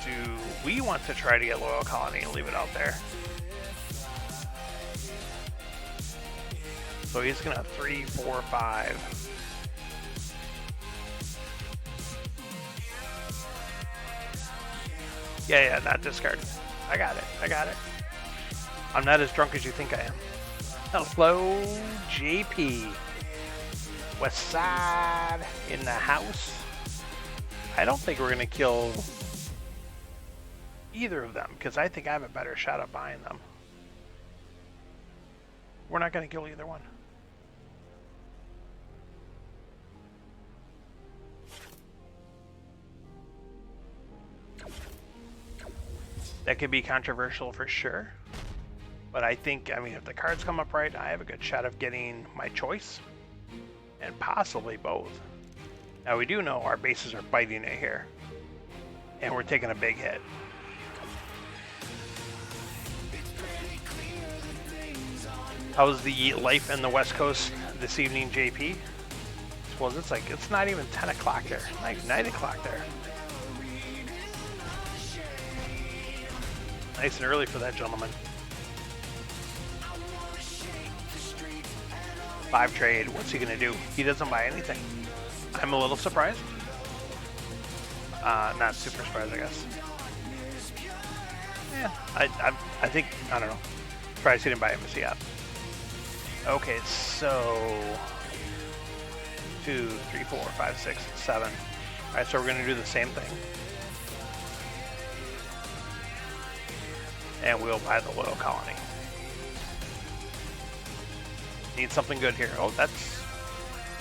Do we want to try to get Loyal Colony and leave it out there? So he's gonna 3, 4, 5. Yeah, not discard. I got it. I'm not as drunk as you think I am. Hello, JP. West Side in the house. I don't think we're gonna kill either of them because I think I have a better shot at buying them. We're not gonna kill either one. That could be controversial for sure. But I think, I mean, if the cards come up right, I have a good shot of getting my choice. And possibly both. Now we do know our bases are biting it here. And we're taking a big hit. How's the life in the West Coast this evening, JP? Well, it's not even 10 o'clock there. Not even 9 o'clock there. Nice and early for that gentleman. 5 trade. What's he gonna do? He doesn't buy anything. I'm a little surprised. Not super surprised, I guess. Yeah, I think, I don't know. Surprised he didn't buy MSC yet. Okay, so 2, 3, 4, 5, 6, 7. All right, so we're gonna do the same thing. And we'll buy the Loyal Colony. Need something good here. Oh, that's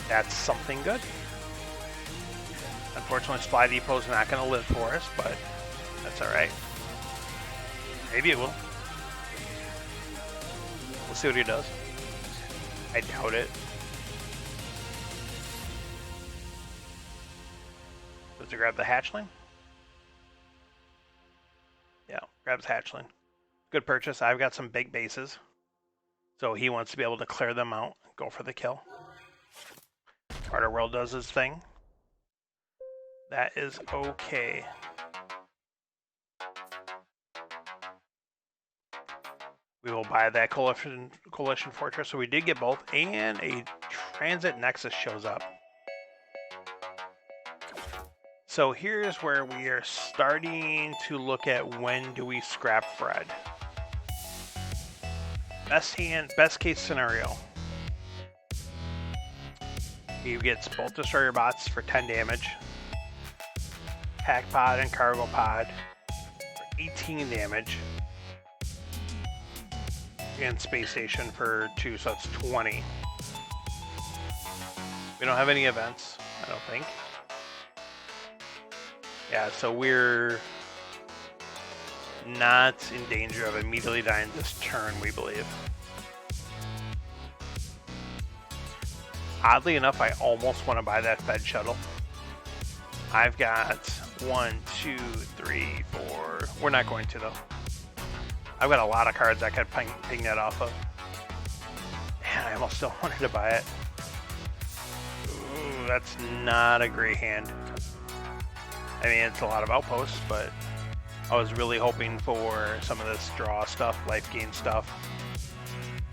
That's something good. Unfortunately, Supply Depot's not going to live for us, but that's alright. Maybe it will. We'll see what he does. I doubt it. Does he grab the hatchling? Yeah, grabs hatchling. Good purchase. I've got some big bases. So he wants to be able to clear them out, go for the kill. Carter World does his thing. That is okay. We will buy that Coalition Fortress. So we did get both, and a Transit Nexus shows up. So here's where we are starting to look at when do we scrap Fred. Best case scenario. He gets both Destroyer Bots for 10 damage. Pack Pod and Cargo Pod for 18 damage. And Space Station for 2, so that's 20. We don't have any events, I don't think. Yeah, so we're not in danger of immediately dying this turn, we believe. Oddly enough, I almost want to buy that Fed shuttle. I've got 1, 2, 3, 4. We're not going to, though. I've got a lot of cards I could ping that off of. Man, I almost still wanted to buy it. Ooh, that's not a great hand. I mean, it's a lot of outposts, but I was really hoping for some of this draw stuff, life gain stuff.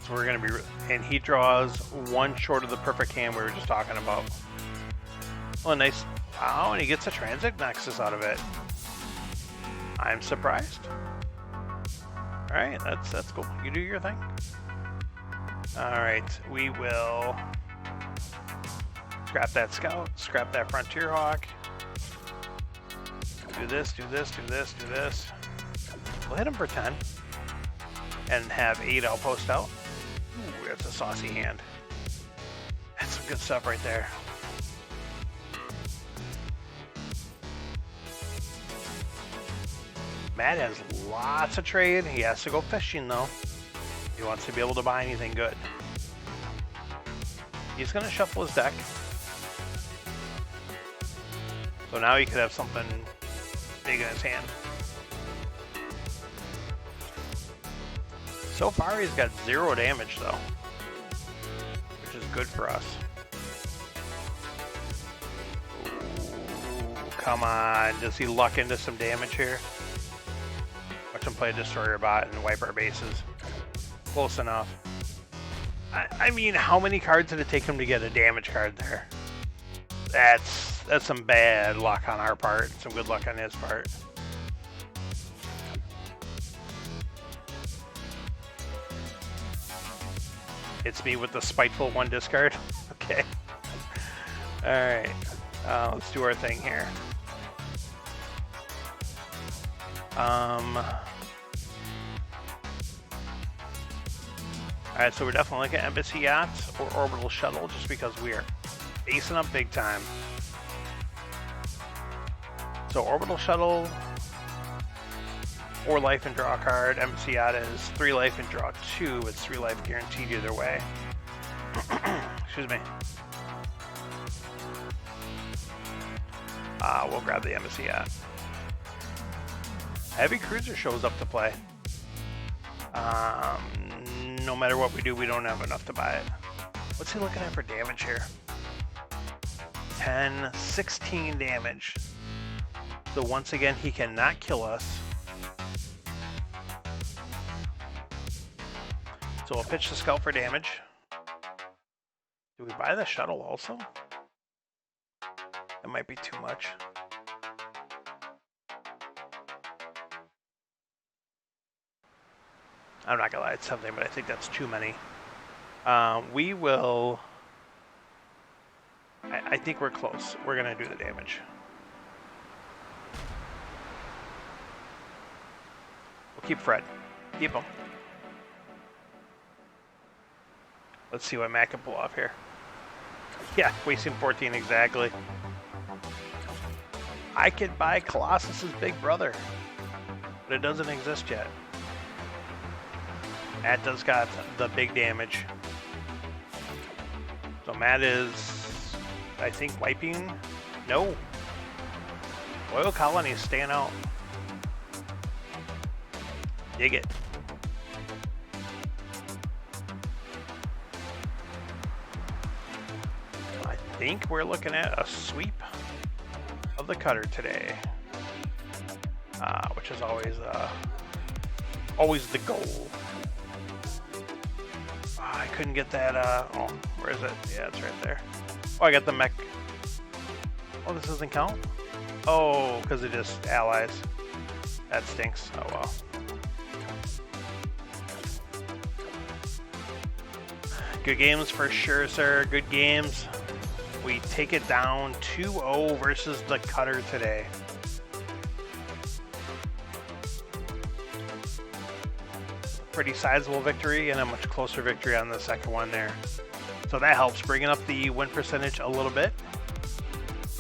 So we're going to be... And he draws one short of the perfect hand we were just talking about. Oh, nice. Wow, and he gets a Transit Nexus out of it. I'm surprised. Alright, that's cool. You do your thing. Alright, we will scrap that Scout, scrap that Frontier Hawk. Do this, do this, do this, do this. We'll hit him for 10. And have 8 outpost out. Ooh, that's a saucy hand. That's some good stuff right there. Matt has lots of trade. He has to go fishing, though. He wants to be able to buy anything good. He's going to shuffle his deck. So now he could have something big in his hand. So far, he's got 0 damage, though, which is good for us. Ooh, come on. Does he luck into some damage here? Watch him play Destroyer Bot and wipe our bases. Close enough. I mean, how many cards did it take him to get a damage card there? That's some bad luck on our part. Some good luck on his part. It's me with the spiteful 1 discard. Okay. Alright. Let's do our thing here. Alright, so we're definitely looking at Embassy Yachts or Orbital Shuttle just because we are facing up big time. So Orbital Shuttle, 4 life and draw a card. Embassy Yacht is 3 life and draw 2. It's 3 life guaranteed either way. Excuse me. We'll grab the Embassy Yacht. Heavy Cruiser shows up to play. No matter what we do, we don't have enough to buy it. What's he looking at for damage here? 10, 16 damage. So once again, he cannot kill us. So we'll pitch the Scout for damage. Do we buy the shuttle also? That might be too much. I'm not gonna lie, it's something, but I think that's too many. We will... I think we're close. We're gonna do the damage. We'll keep Fred. Keep him. Let's see what Matt can pull off here. Yeah, wasting 14 exactly. I could buy Colossus's big brother, but it doesn't exist yet. Matt does got the big damage. So Matt is, I think, wiping. No. Oil Colony is staying out. Dig it. I think we're looking at a sweep of the cutter today, which is always the goal. I couldn't get that. Oh, where is it? Yeah, it's right there. Oh, I got the mech. Oh, this doesn't count? Oh, because it just allies. That stinks. Oh well. Good games for sure, sir. Good games. We take it down 2-0 versus the cutter today. Pretty sizable victory and a much closer victory on the second one there. So that helps bringing up the win percentage a little bit.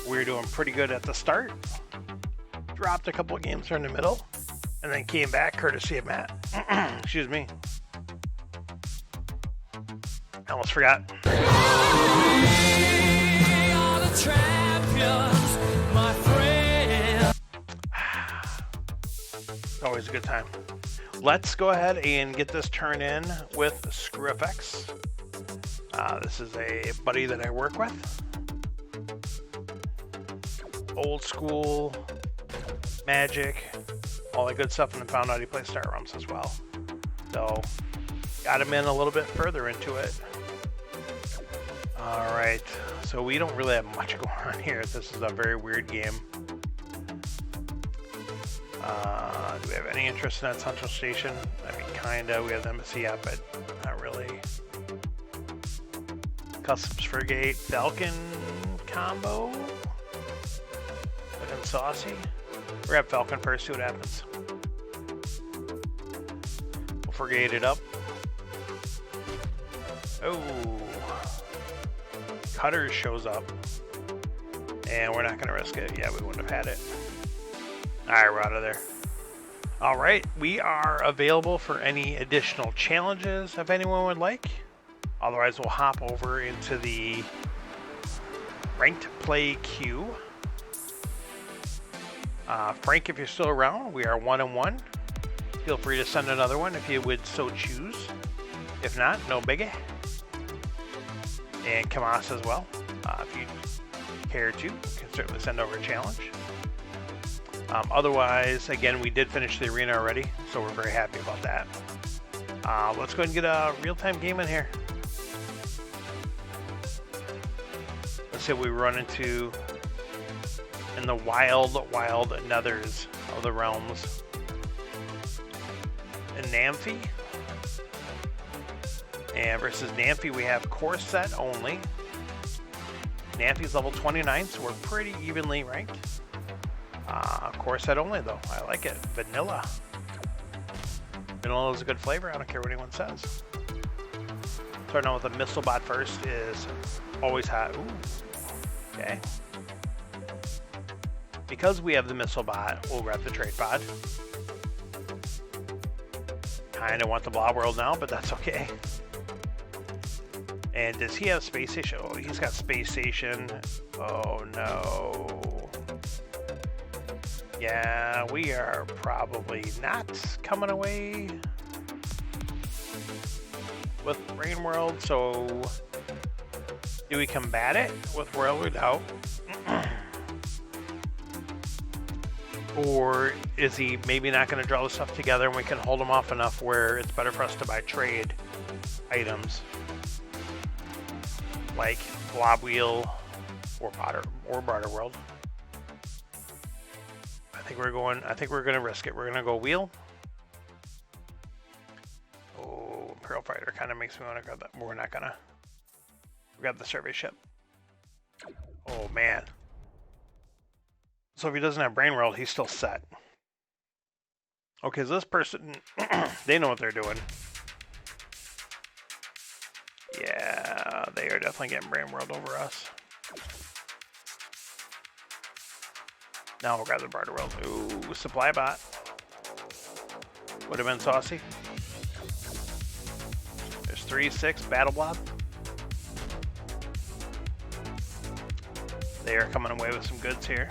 We're doing pretty good at the start. Dropped a couple of games during the middle and then came back courtesy of Matt. Excuse me. I almost forgot. Always a good time. Let's go ahead and get this turned in with ScrewFX. This is a buddy that I work with. Old school, Magic, all that good stuff, and then found out he plays Star Realms as well. So, got him in a little bit further into it. Alright, so we don't really have much going on here. This is a very weird game. Do we have any interest in that Central Station? I mean, kinda. We have the embassy up, but not really. Customs Frigate, Falcon combo. Looking saucy. We're gonna have Falcon first, see what happens. We'll frigate it up. Oh. Cutter shows up. And we're not gonna risk it. Yeah, we wouldn't have had it. Alright, we're out of there. Alright, we are available for any additional challenges if anyone would like. Otherwise, we'll hop over into the ranked play queue. Frank, if you're still around, we are 1-1. Feel free to send another one if you would so choose. If not, no biggie. And Kamas as well. If you care to, you can certainly send over a challenge. Otherwise, again, we did finish the arena already, so we're very happy about that. Let's go ahead and get a real-time game in here. Let's see what we run into in the wild nethers of the realms. In Namphy. And versus Namphy, we have core set only. Namphy's level 29, so we're pretty evenly ranked. Core set only, though. I like it. Vanilla. Vanilla is a good flavor. I don't care what anyone says. Starting out with the missile bot first is always hot. Ooh. Okay. Because we have the missile bot, we'll grab the trade pod. Kinda want the blob world now, but that's okay. And does he have space station? Oh, he's got space station. Oh no. Yeah, we are probably not coming away with Rain World, so do we combat it with World Without? Or is he maybe not going to draw the stuff together and we can hold him off enough where it's better for us to buy trade items like Blob Wheel or Barter World? I think we're gonna risk it. We're gonna go wheel. Oh, Imperial Fighter kind of makes me want to grab that. We're not gonna grab the survey ship. Oh man. So if he doesn't have Brain World, he's still set. Okay, so this person, they know what they're doing. Yeah, they are definitely getting Brain World over us. Now we'll grab the barter world. Ooh, supply bot. Would have been saucy. There's 3-6 battle blob. They are coming away with some goods here.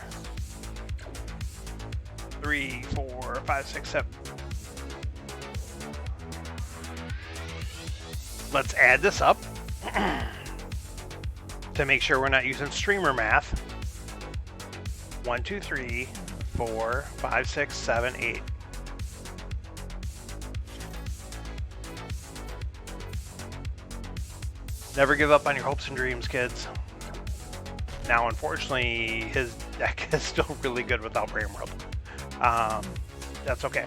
3, 4, 5, 6, 7. Let's add this up to make sure we're not using streamer math. 1, 2, 3, 4, 5, 6, 7, 8. Never give up on your hopes and dreams, kids. Now, unfortunately, his deck is still really good without Brain World. That's okay.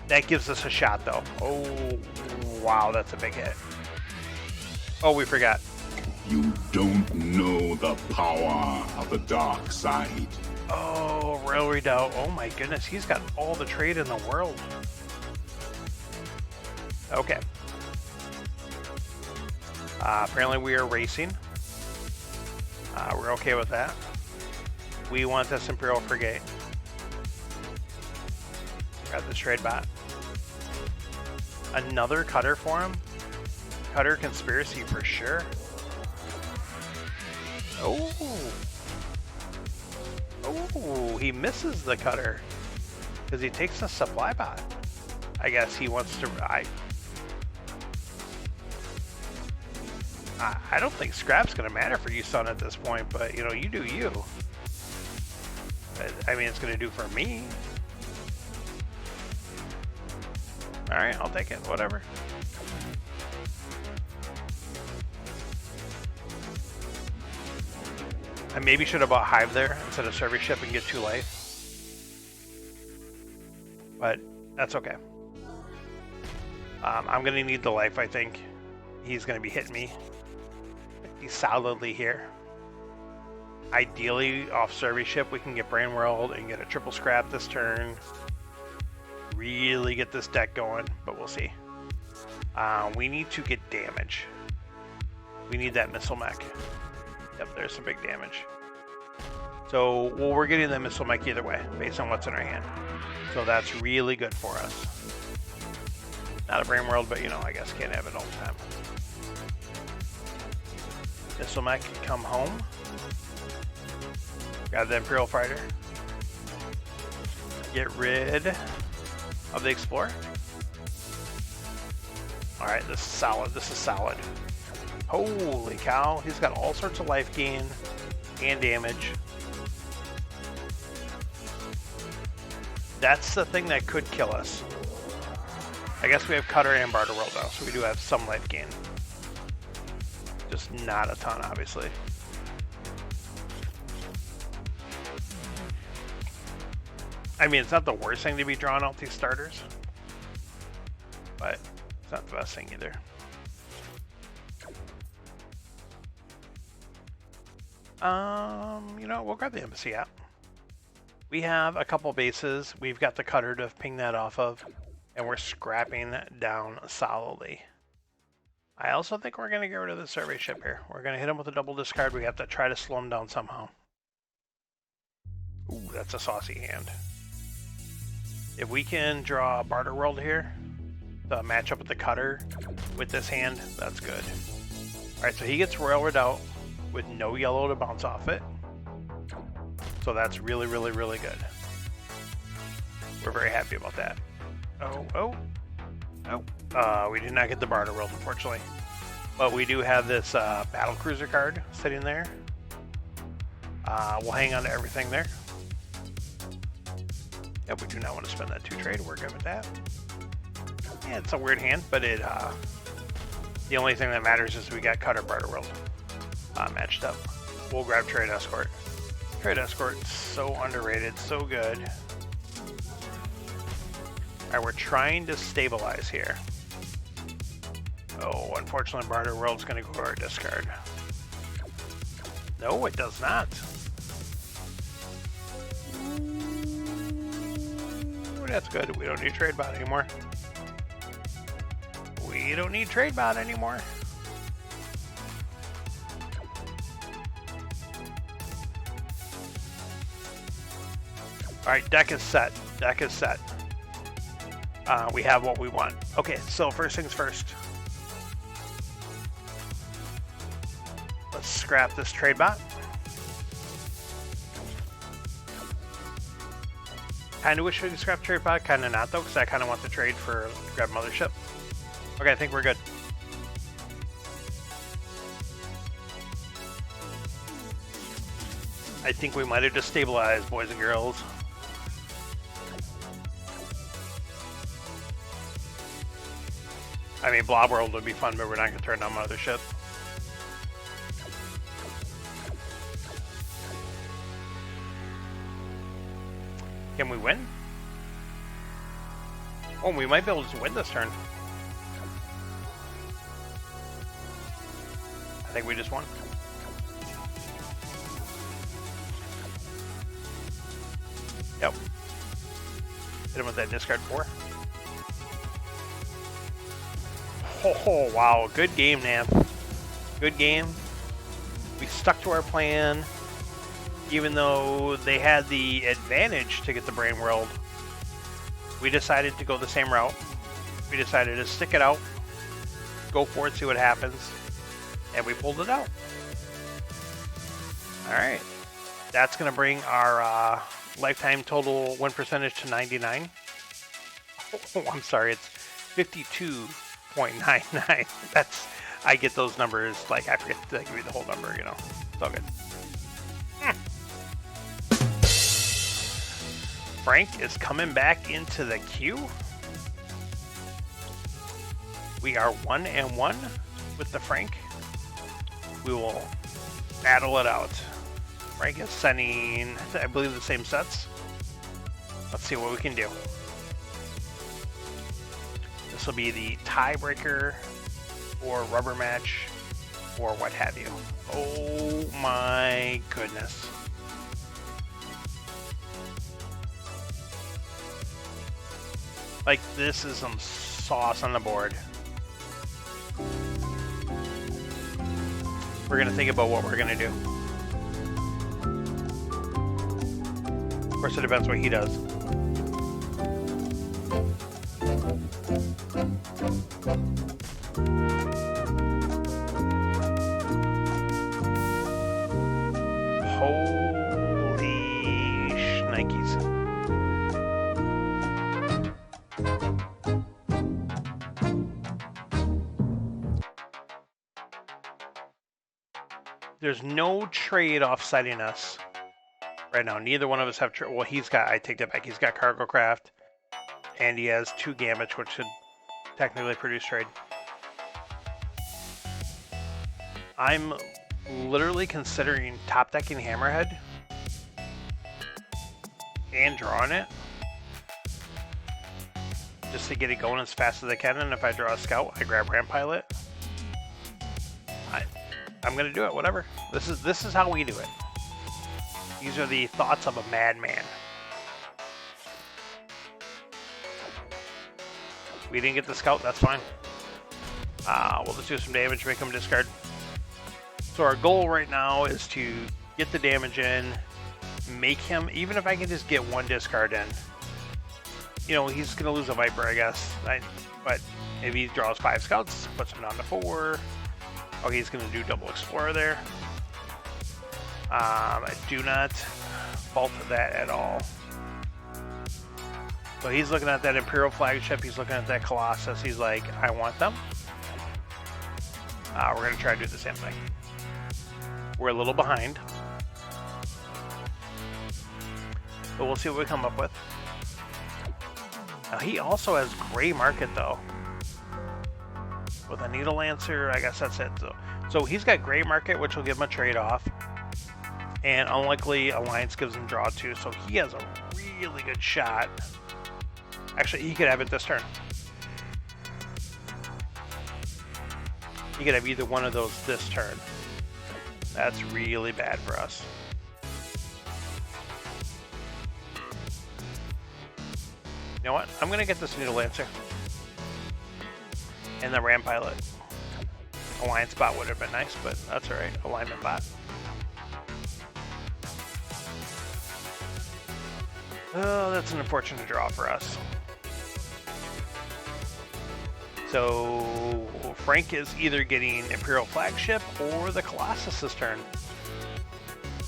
That gives us a shot, though. Oh, wow, that's a big hit. Oh, we forgot. You don't know the power of the dark side. Oh, Royal Redoubt. Oh my goodness, he's got all the trade in the world. Okay. Apparently we are racing. We're okay with that. We want this Imperial Frigate. Got this trade bot. Another cutter for him. Cutter conspiracy for sure. Oh. Oh, he misses the cutter because he takes the supply bot. I guess he wants to. I don't think scrap's gonna matter for you, son, at this point. But you know, you do you. I mean, it's gonna do for me. All right, I'll take it. Whatever. I maybe should have bought Hive there instead of Service Ship and get 2 life. But that's okay. I'm going to need the life, I think. He's going to be hitting me. He's solidly here. Ideally, off Service Ship, we can get Brain World and get a triple scrap this turn. Really get this deck going, but we'll see. We need to get damage. We need that missile mech. Yep, there's some big damage. So, well, we're getting the missile mech either way, based on what's in our hand. So that's really good for us. Not a Brain World, but you know, I guess can't have it all the time. Missile mech can come home. Grab the Imperial Fighter. Get rid of the Explorer. Alright, this is solid. This is solid. Holy cow, he's got all sorts of life gain and damage. That's the thing that could kill us. I guess we have Cutter and Barter World though, so we do have some life gain. Just not a ton, obviously. I mean, it's not the worst thing to be drawing out these starters, but it's not the best thing either. You know, we'll grab the embassy app. We have a couple bases. We've got the cutter to ping that off of, and we're scrapping down solidly. I also think we're going to get rid of the survey ship here. We're going to hit him with a double discard. We have to try to slow him down somehow. Ooh, that's a saucy hand. If we can draw a Barter World here to match up with the cutter with this hand, that's good. Alright, so he gets Royal Redoubt with no yellow to bounce off it. So that's really, really, really good. We're very happy about that. We did not get the Barter World, unfortunately. But we do have this Battle Cruiser card sitting there. We'll hang on to everything there. Yep, we do not want to spend that 2 trade. We're good with that. Yeah, it's a weird hand, but it the only thing that matters is we got Cutter Barter World matched up. We'll grab Trade Escort. Trade Escort's so underrated, so good. Alright, we're trying to stabilize here. Oh, unfortunately, Barter World's going to go to our discard. No, it does not. Ooh, that's good. We don't need Trade Bot anymore. We don't need Trade Bot anymore. Alright, deck is set. Deck is set. We have what we want. Okay, so first things first. Let's scrap this trade bot. Kinda wish we could scrap trade bot, kinda not though, because I kinda want the trade for grab mothership. Okay, I think we're good. I think we might have just stabilized, boys and girls. I mean, Blob World would be fun, but we're not going to turn on mothership. Can we win? Oh, we might be able to win this turn. I think we just won. Yep. Hit him with that discard 4. Oh, wow. Good game, Nam. Good game. We stuck to our plan. Even though they had the advantage to get the Brain World, we decided to go the same route. We decided to stick it out, go for it, see what happens, and we pulled it out. Alright. That's going to bring our lifetime total win percentage to 99. Oh, I'm sorry, it's 52.99. That's, I get those numbers, like I forget to give you the whole number, you know. It's all good. Frank is coming back into the queue. We are 1-1 with the Frank. We will battle it out. Frank is sending, I believe, the same sets. Let's see what we can do. This will be the tiebreaker or rubber match or what have you. Oh my goodness. Like, this is some sauce on the board. We're gonna think about what we're gonna do. Of course, it depends what he does. Holy shnikes. There's no trade offsetting us right now. Neither one of us have well, he's got, I take that back, he's got Cargo Craft, and he has 2 Gambits, which should technically produce trade. I'm literally considering top decking Hammerhead and drawing it just to get it going as fast as I can, and if I draw a Scout, I grab Ramp Pilot. I'm gonna do it, whatever. This is how we do it. These are the thoughts of a madman. We didn't get the Scout, that's fine. We'll just do some damage, make him discard. So our goal right now is to get the damage in, make him, even if I can just get 1 discard in. You know, he's gonna lose a Viper, I guess. But if he draws 5 Scouts, puts him down to 4. Okay, he's going to do double Explorer there. I do not fault that at all. So he's looking at that Imperial Flagship. He's looking at that Colossus. He's like, I want them. We're going to try to do the same thing. We're a little behind. But we'll see what we come up with. Now, he also has Gray Market, though. With a Needle Lancer, I guess that's it. So he's got Gray Market, which will give him a trade-off. And Unlikely Alliance gives him draw too, so he has a really good shot. Actually, he could have it this turn. He could have either one of those this turn. That's really bad for us. You know what? I'm going to get this Needle Lancer. And the Ram Pilot. Alliance bot would have been nice, but that's alright. Alignment bot. Oh, that's an unfortunate draw for us. So Frank is either getting Imperial Flagship or the Colossus's turn.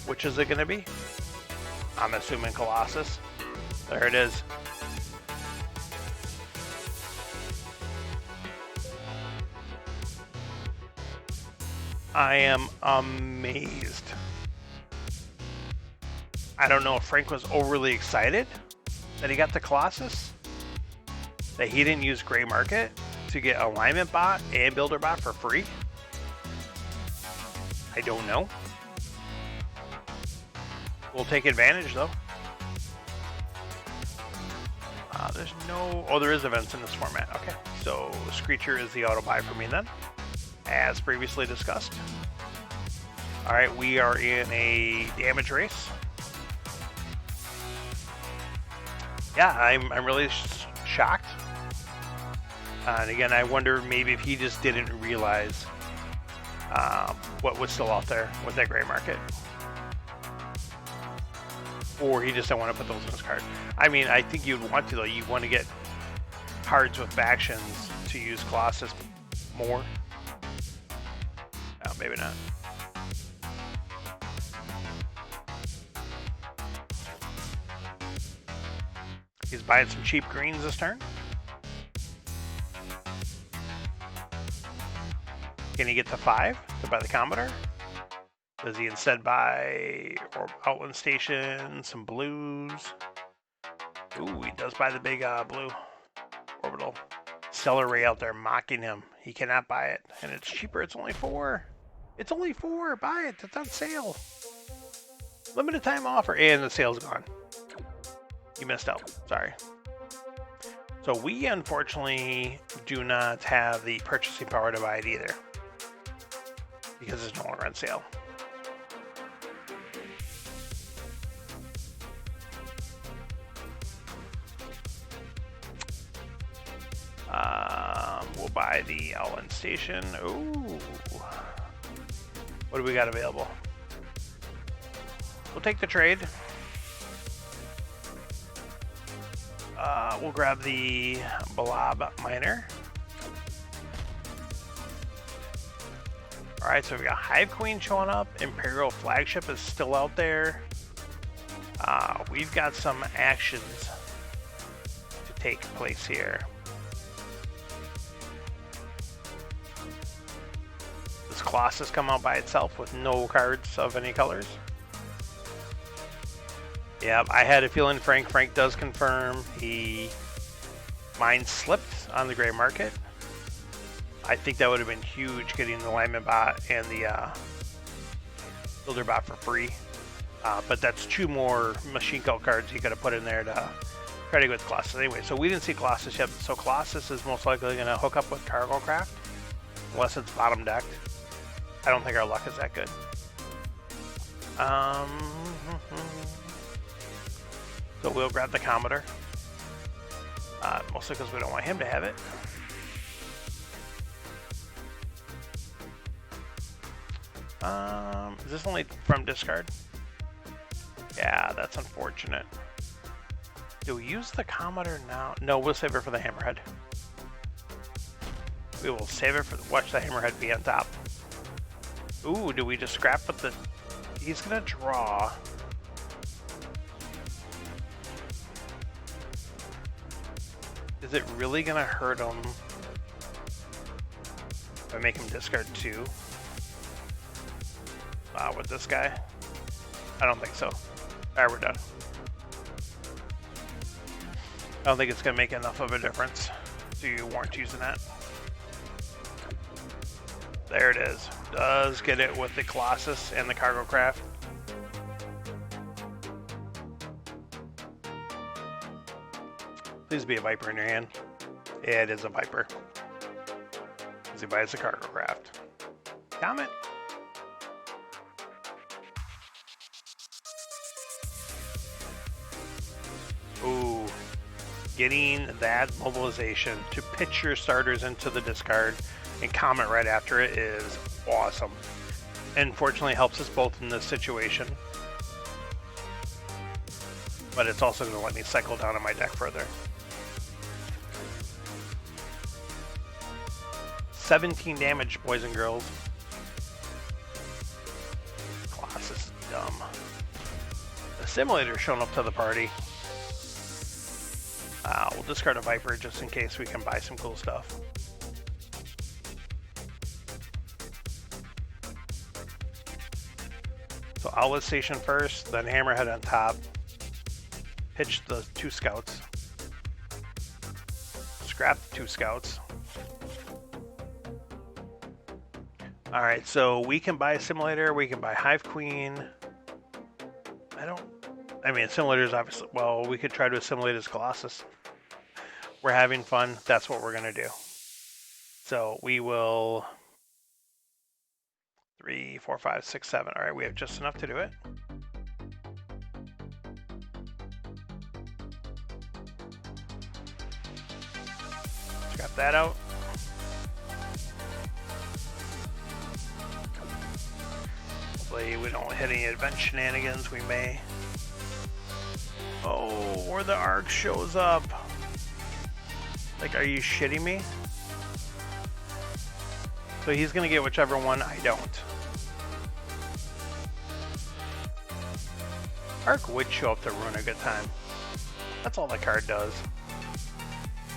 Which is it going to be? I'm assuming Colossus. There it is. I am amazed. I don't know if Frank was overly excited that he got the Colossus, that he didn't use Gray Market to get Alignment Bot and Builder Bot for free. I don't know. We'll take advantage though. There's no... Oh, there is events in this format. Okay, so Screecher is the auto buy for me then, as previously discussed. All right, we are in a damage race. Yeah, I'm really shocked. And again, I wonder maybe if he just didn't realize what was still out there with that Gray Market. Or he just don't want to put those in his card. I mean, I think you'd want to, though. You want to get cards with factions to use Colossus more. Oh, maybe not. He's buying some cheap greens this turn. Can he get to 5 to buy the Commodore? Does he instead buy Outland Station, some blues? Ooh, he does buy the big blue orbital. Stellar Ray out there mocking him. He cannot buy it. And it's cheaper. It's only 4. It's only 4. Buy it. It's on sale. Limited time offer. And the sale's gone. You missed out. Sorry. So we unfortunately do not have the purchasing power to buy it either, because it's no longer on sale. We'll buy the Outland Station. Ooh. What do we got available? We'll take the trade. We'll grab the Blob Miner. Alright, so we got Hive Queen showing up. Imperial Flagship is still out there. We've got some actions to take place here. Does Colossus come out by itself with no cards of any colors? Yeah, I had a feeling Frank does confirm. Mine slipped on the Gray Market. I think that would have been huge, getting the Alignment Bot and the Builder Bot for free. But that's 2 more machine code cards he could have put in there to try to get with Colossus. Anyway, so we didn't see Colossus yet. So Colossus is most likely going to hook up with Cargo Craft, unless it's bottom decked. I don't think our luck is that good. So we'll grab the Commodore, mostly because we don't want him to have it. Is this only from discard? Yeah, that's unfortunate. Do we use the Commodore now? No, we'll save it for the Hammerhead. We will save it for... Watch the Hammerhead be on top. Ooh, do we just scrap with the... He's going to draw... Is it really going to hurt him if I make him discard 2? With this guy? I don't think so. Alright, we're done. I don't think it's going to make enough of a difference to warrant using that. There it is. Does get it with the Colossus and the Cargo Craft. Please be a Viper in your hand. Yeah, it is a Viper. As he buys the Cargo Craft. Comment. Ooh. Getting that mobilization to pitch your starters into the discard and comment right after it is awesome. And fortunately helps us both in this situation. but it's also going to let me cycle down on my deck further. 17 damage, boys and girls. Colossus is dumb. The simulator's showing up to the party. We'll discard a Viper just in case we can buy some cool stuff. So outlet station first, then hammerhead on top. Pitch the 2 scouts. Scrap the 2 scouts. Alright, so we can buy a simulator, we can buy Hive Queen. I mean, simulators obviously, well, we could try to assimilate as Colossus. We're having fun, that's what we're gonna do. So we will 3, 4, 5, 6, 7. Alright, we have just enough to do it. Scrap that out. Hopefully we don't hit any event shenanigans, we may. Oh, where the arc shows up. Like, are you shitting me? So he's gonna get whichever one I don't. Arc would show up to ruin a good time. That's all the card does.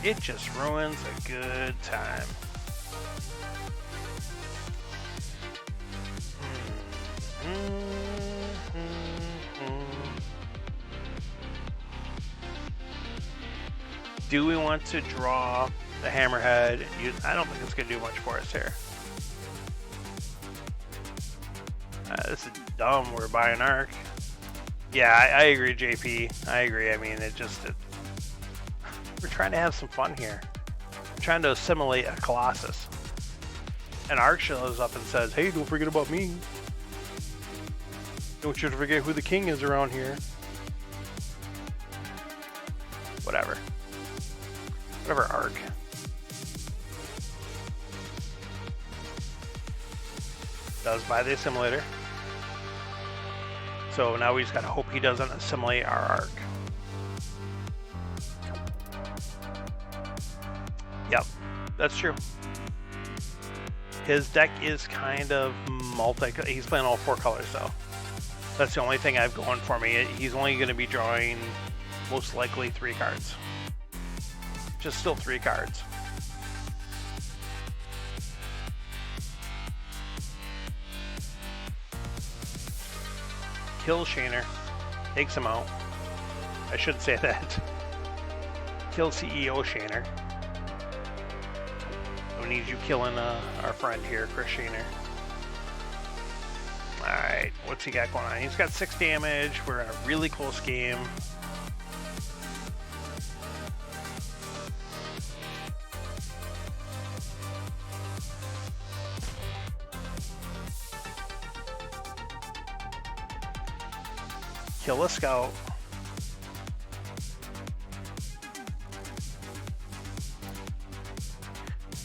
It just ruins a good time. Do we want to draw the hammerhead? I don't think it's going to do much for us here. This is dumb. We're buying arc. Yeah, I agree, JP. I agree. I mean, we're trying to have some fun here. We're trying to assimilate a Colossus. And arc shows up and says, hey, don't forget about me. Don't you forget who the king is around here. Whatever. Whatever, arc. Does buy the assimilator. So now we just gotta hope he doesn't assimilate our arc. Yep, that's true. His deck is kind of he's playing all 4 colors though. That's the only thing I've going for me. He's only gonna be drawing most likely 3 cards. Just still 3 cards. Kill Shaner. Takes him out. I should say that. Kill CEO Shaner. We need you killing our friend here, Chris Shaner. Alright, what's he got going on? He's got 6 damage. We're in a really close game. Kill a scout.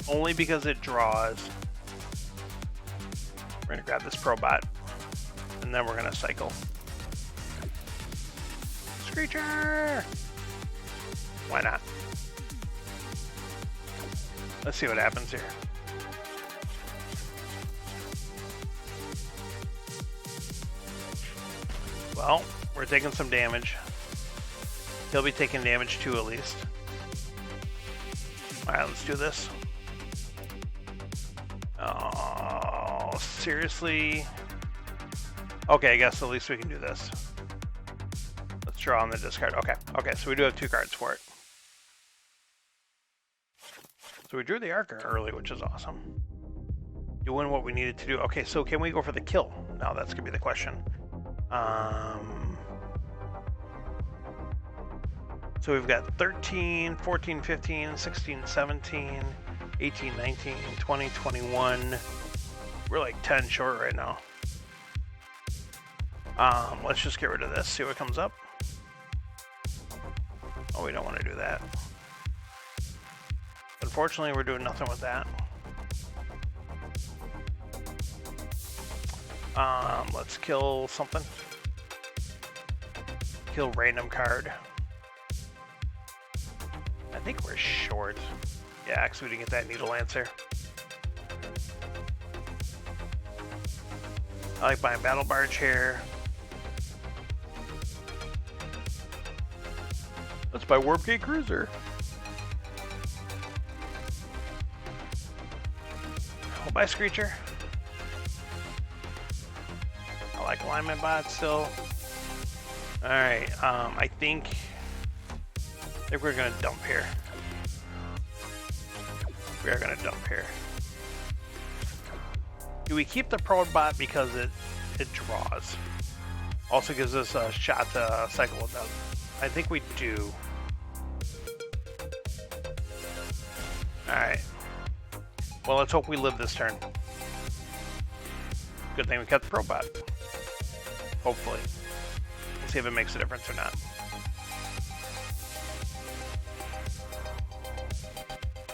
Only because it draws. We're gonna grab this Probot. And then we're gonna cycle. Screecher! Why not? Let's see what happens here. Well, we're taking some damage. He'll be taking damage too, at least. Alright, let's do this. Oh, seriously? Okay, I guess at least we can do this. Let's draw on the discard. Okay, so we do have 2 cards for it. So we drew the Archer early, which is awesome. Doing what we needed to do. Okay, so can we go for the kill? Now that's gonna be the question. So we've got 13, 14, 15, 16, 17, 18, 19, 20, 21. We're like 10 short right now. Let's just get rid of this, see what comes up. Oh, we don't want to do that. Unfortunately, we're doing nothing with that. Let's kill something. skill random card. I think we're short. Yeah, because we didn't get that Needle Lancer. I like buying Battle Barge here. Let's buy Warp Gate Cruiser. I'll buy Screecher. I like Alignment Bot still. Alright, I think we're gonna dump here. We are gonna dump here. Do we keep the Probe Bot because it draws? Also gives us a shot to cycle with them. I think we do. Alright. Well, let's hope we live this turn. Good thing we kept the Probe Bot. Hopefully. We'll see if it makes a difference or not.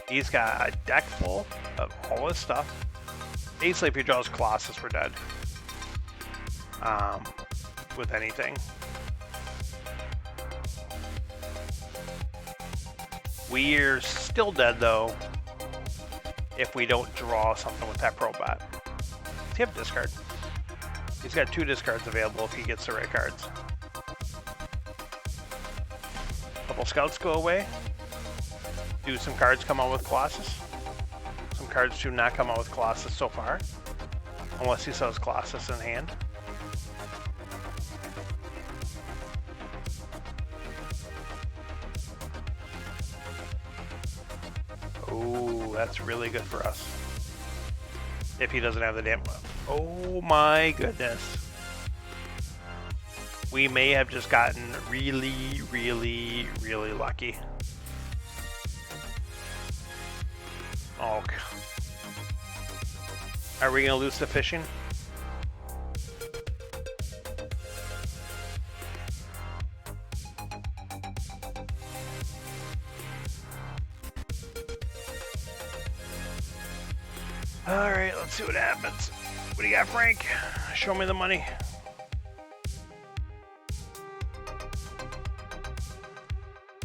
He's got a deck full of all his stuff. Basically, if he draws Colossus, we're dead. With anything. We're still dead, though, if we don't draw something with that Probe Bot. Does he have discard? He's got 2 discards available if he gets the right cards. Couple scouts go away. Do some cards come out with Colossus? Some cards do not come out with Colossus so far. Unless he sells Colossus in hand. Oh, that's really good for us. If he doesn't have the damn... Oh my goodness. We may have just gotten really, really, really lucky. Oh, are we gonna lose the fishing? All right, let's see what happens. What do you got, Frank? Show me the money.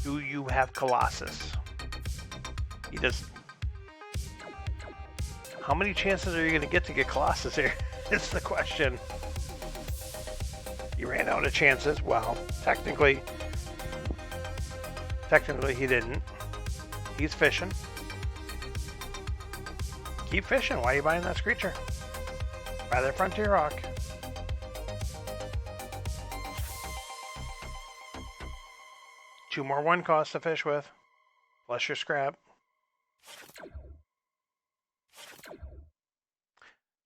Do you have Colossus? He does. How many chances are you going to get Colossus here? It's the question. He ran out of chances. Well, technically he didn't. He's fishing. Keep fishing. Why are you buying that Screecher? Buy that Frontier Hawk. Two more 1 costs to fish with. Plus your scrap.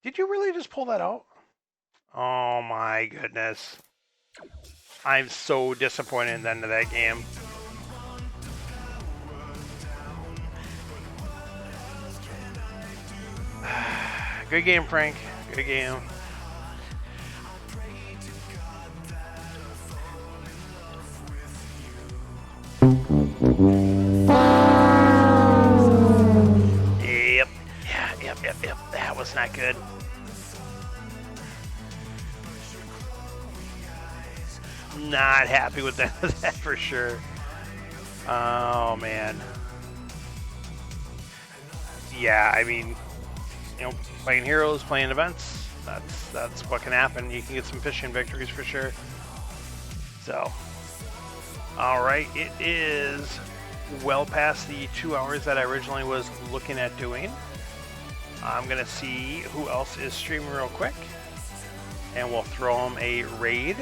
Did you really just pull that out? Oh my goodness. I'm so disappointed in the end of that game. Good game, Frank. Good game. Yep. That was not good. Not happy with that for sure. Oh man. Yeah, I mean, you know, playing heroes, playing events, that's what can happen. You can get some fishing victories for sure. So, all right, it is well past the 2 hours that I originally was looking at doing. I'm gonna see who else is streaming real quick, and we'll throw them a raid.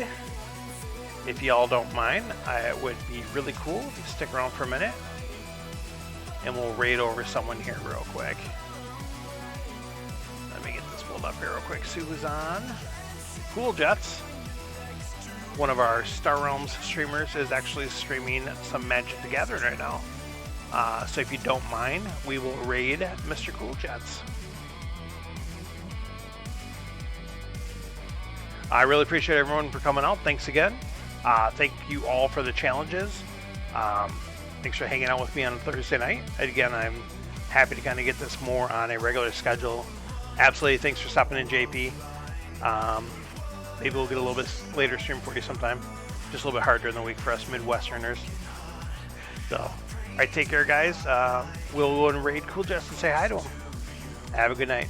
If y'all don't mind, it would be really cool if you stick around for a minute, and we'll raid over someone here real quick. Let me get this pulled up here real quick. See who's on. Cool Jets. One of our Star Realms streamers is actually streaming some Magic the Gathering right now. So if you don't mind, we will raid Mr. Cool Jets. I really appreciate everyone for coming out. Thanks again. Thank you all for the challenges. Thanks for hanging out with me on Thursday night. Again, I'm happy to kind of get this more on a regular schedule. Absolutely. Thanks for stopping in, JP. Maybe we'll get a little bit later stream for you sometime. Just a little bit harder during the week for us Midwesterners. So, all right, take care, guys. We'll go and raid Cool Jess and say hi to him. Have a good night.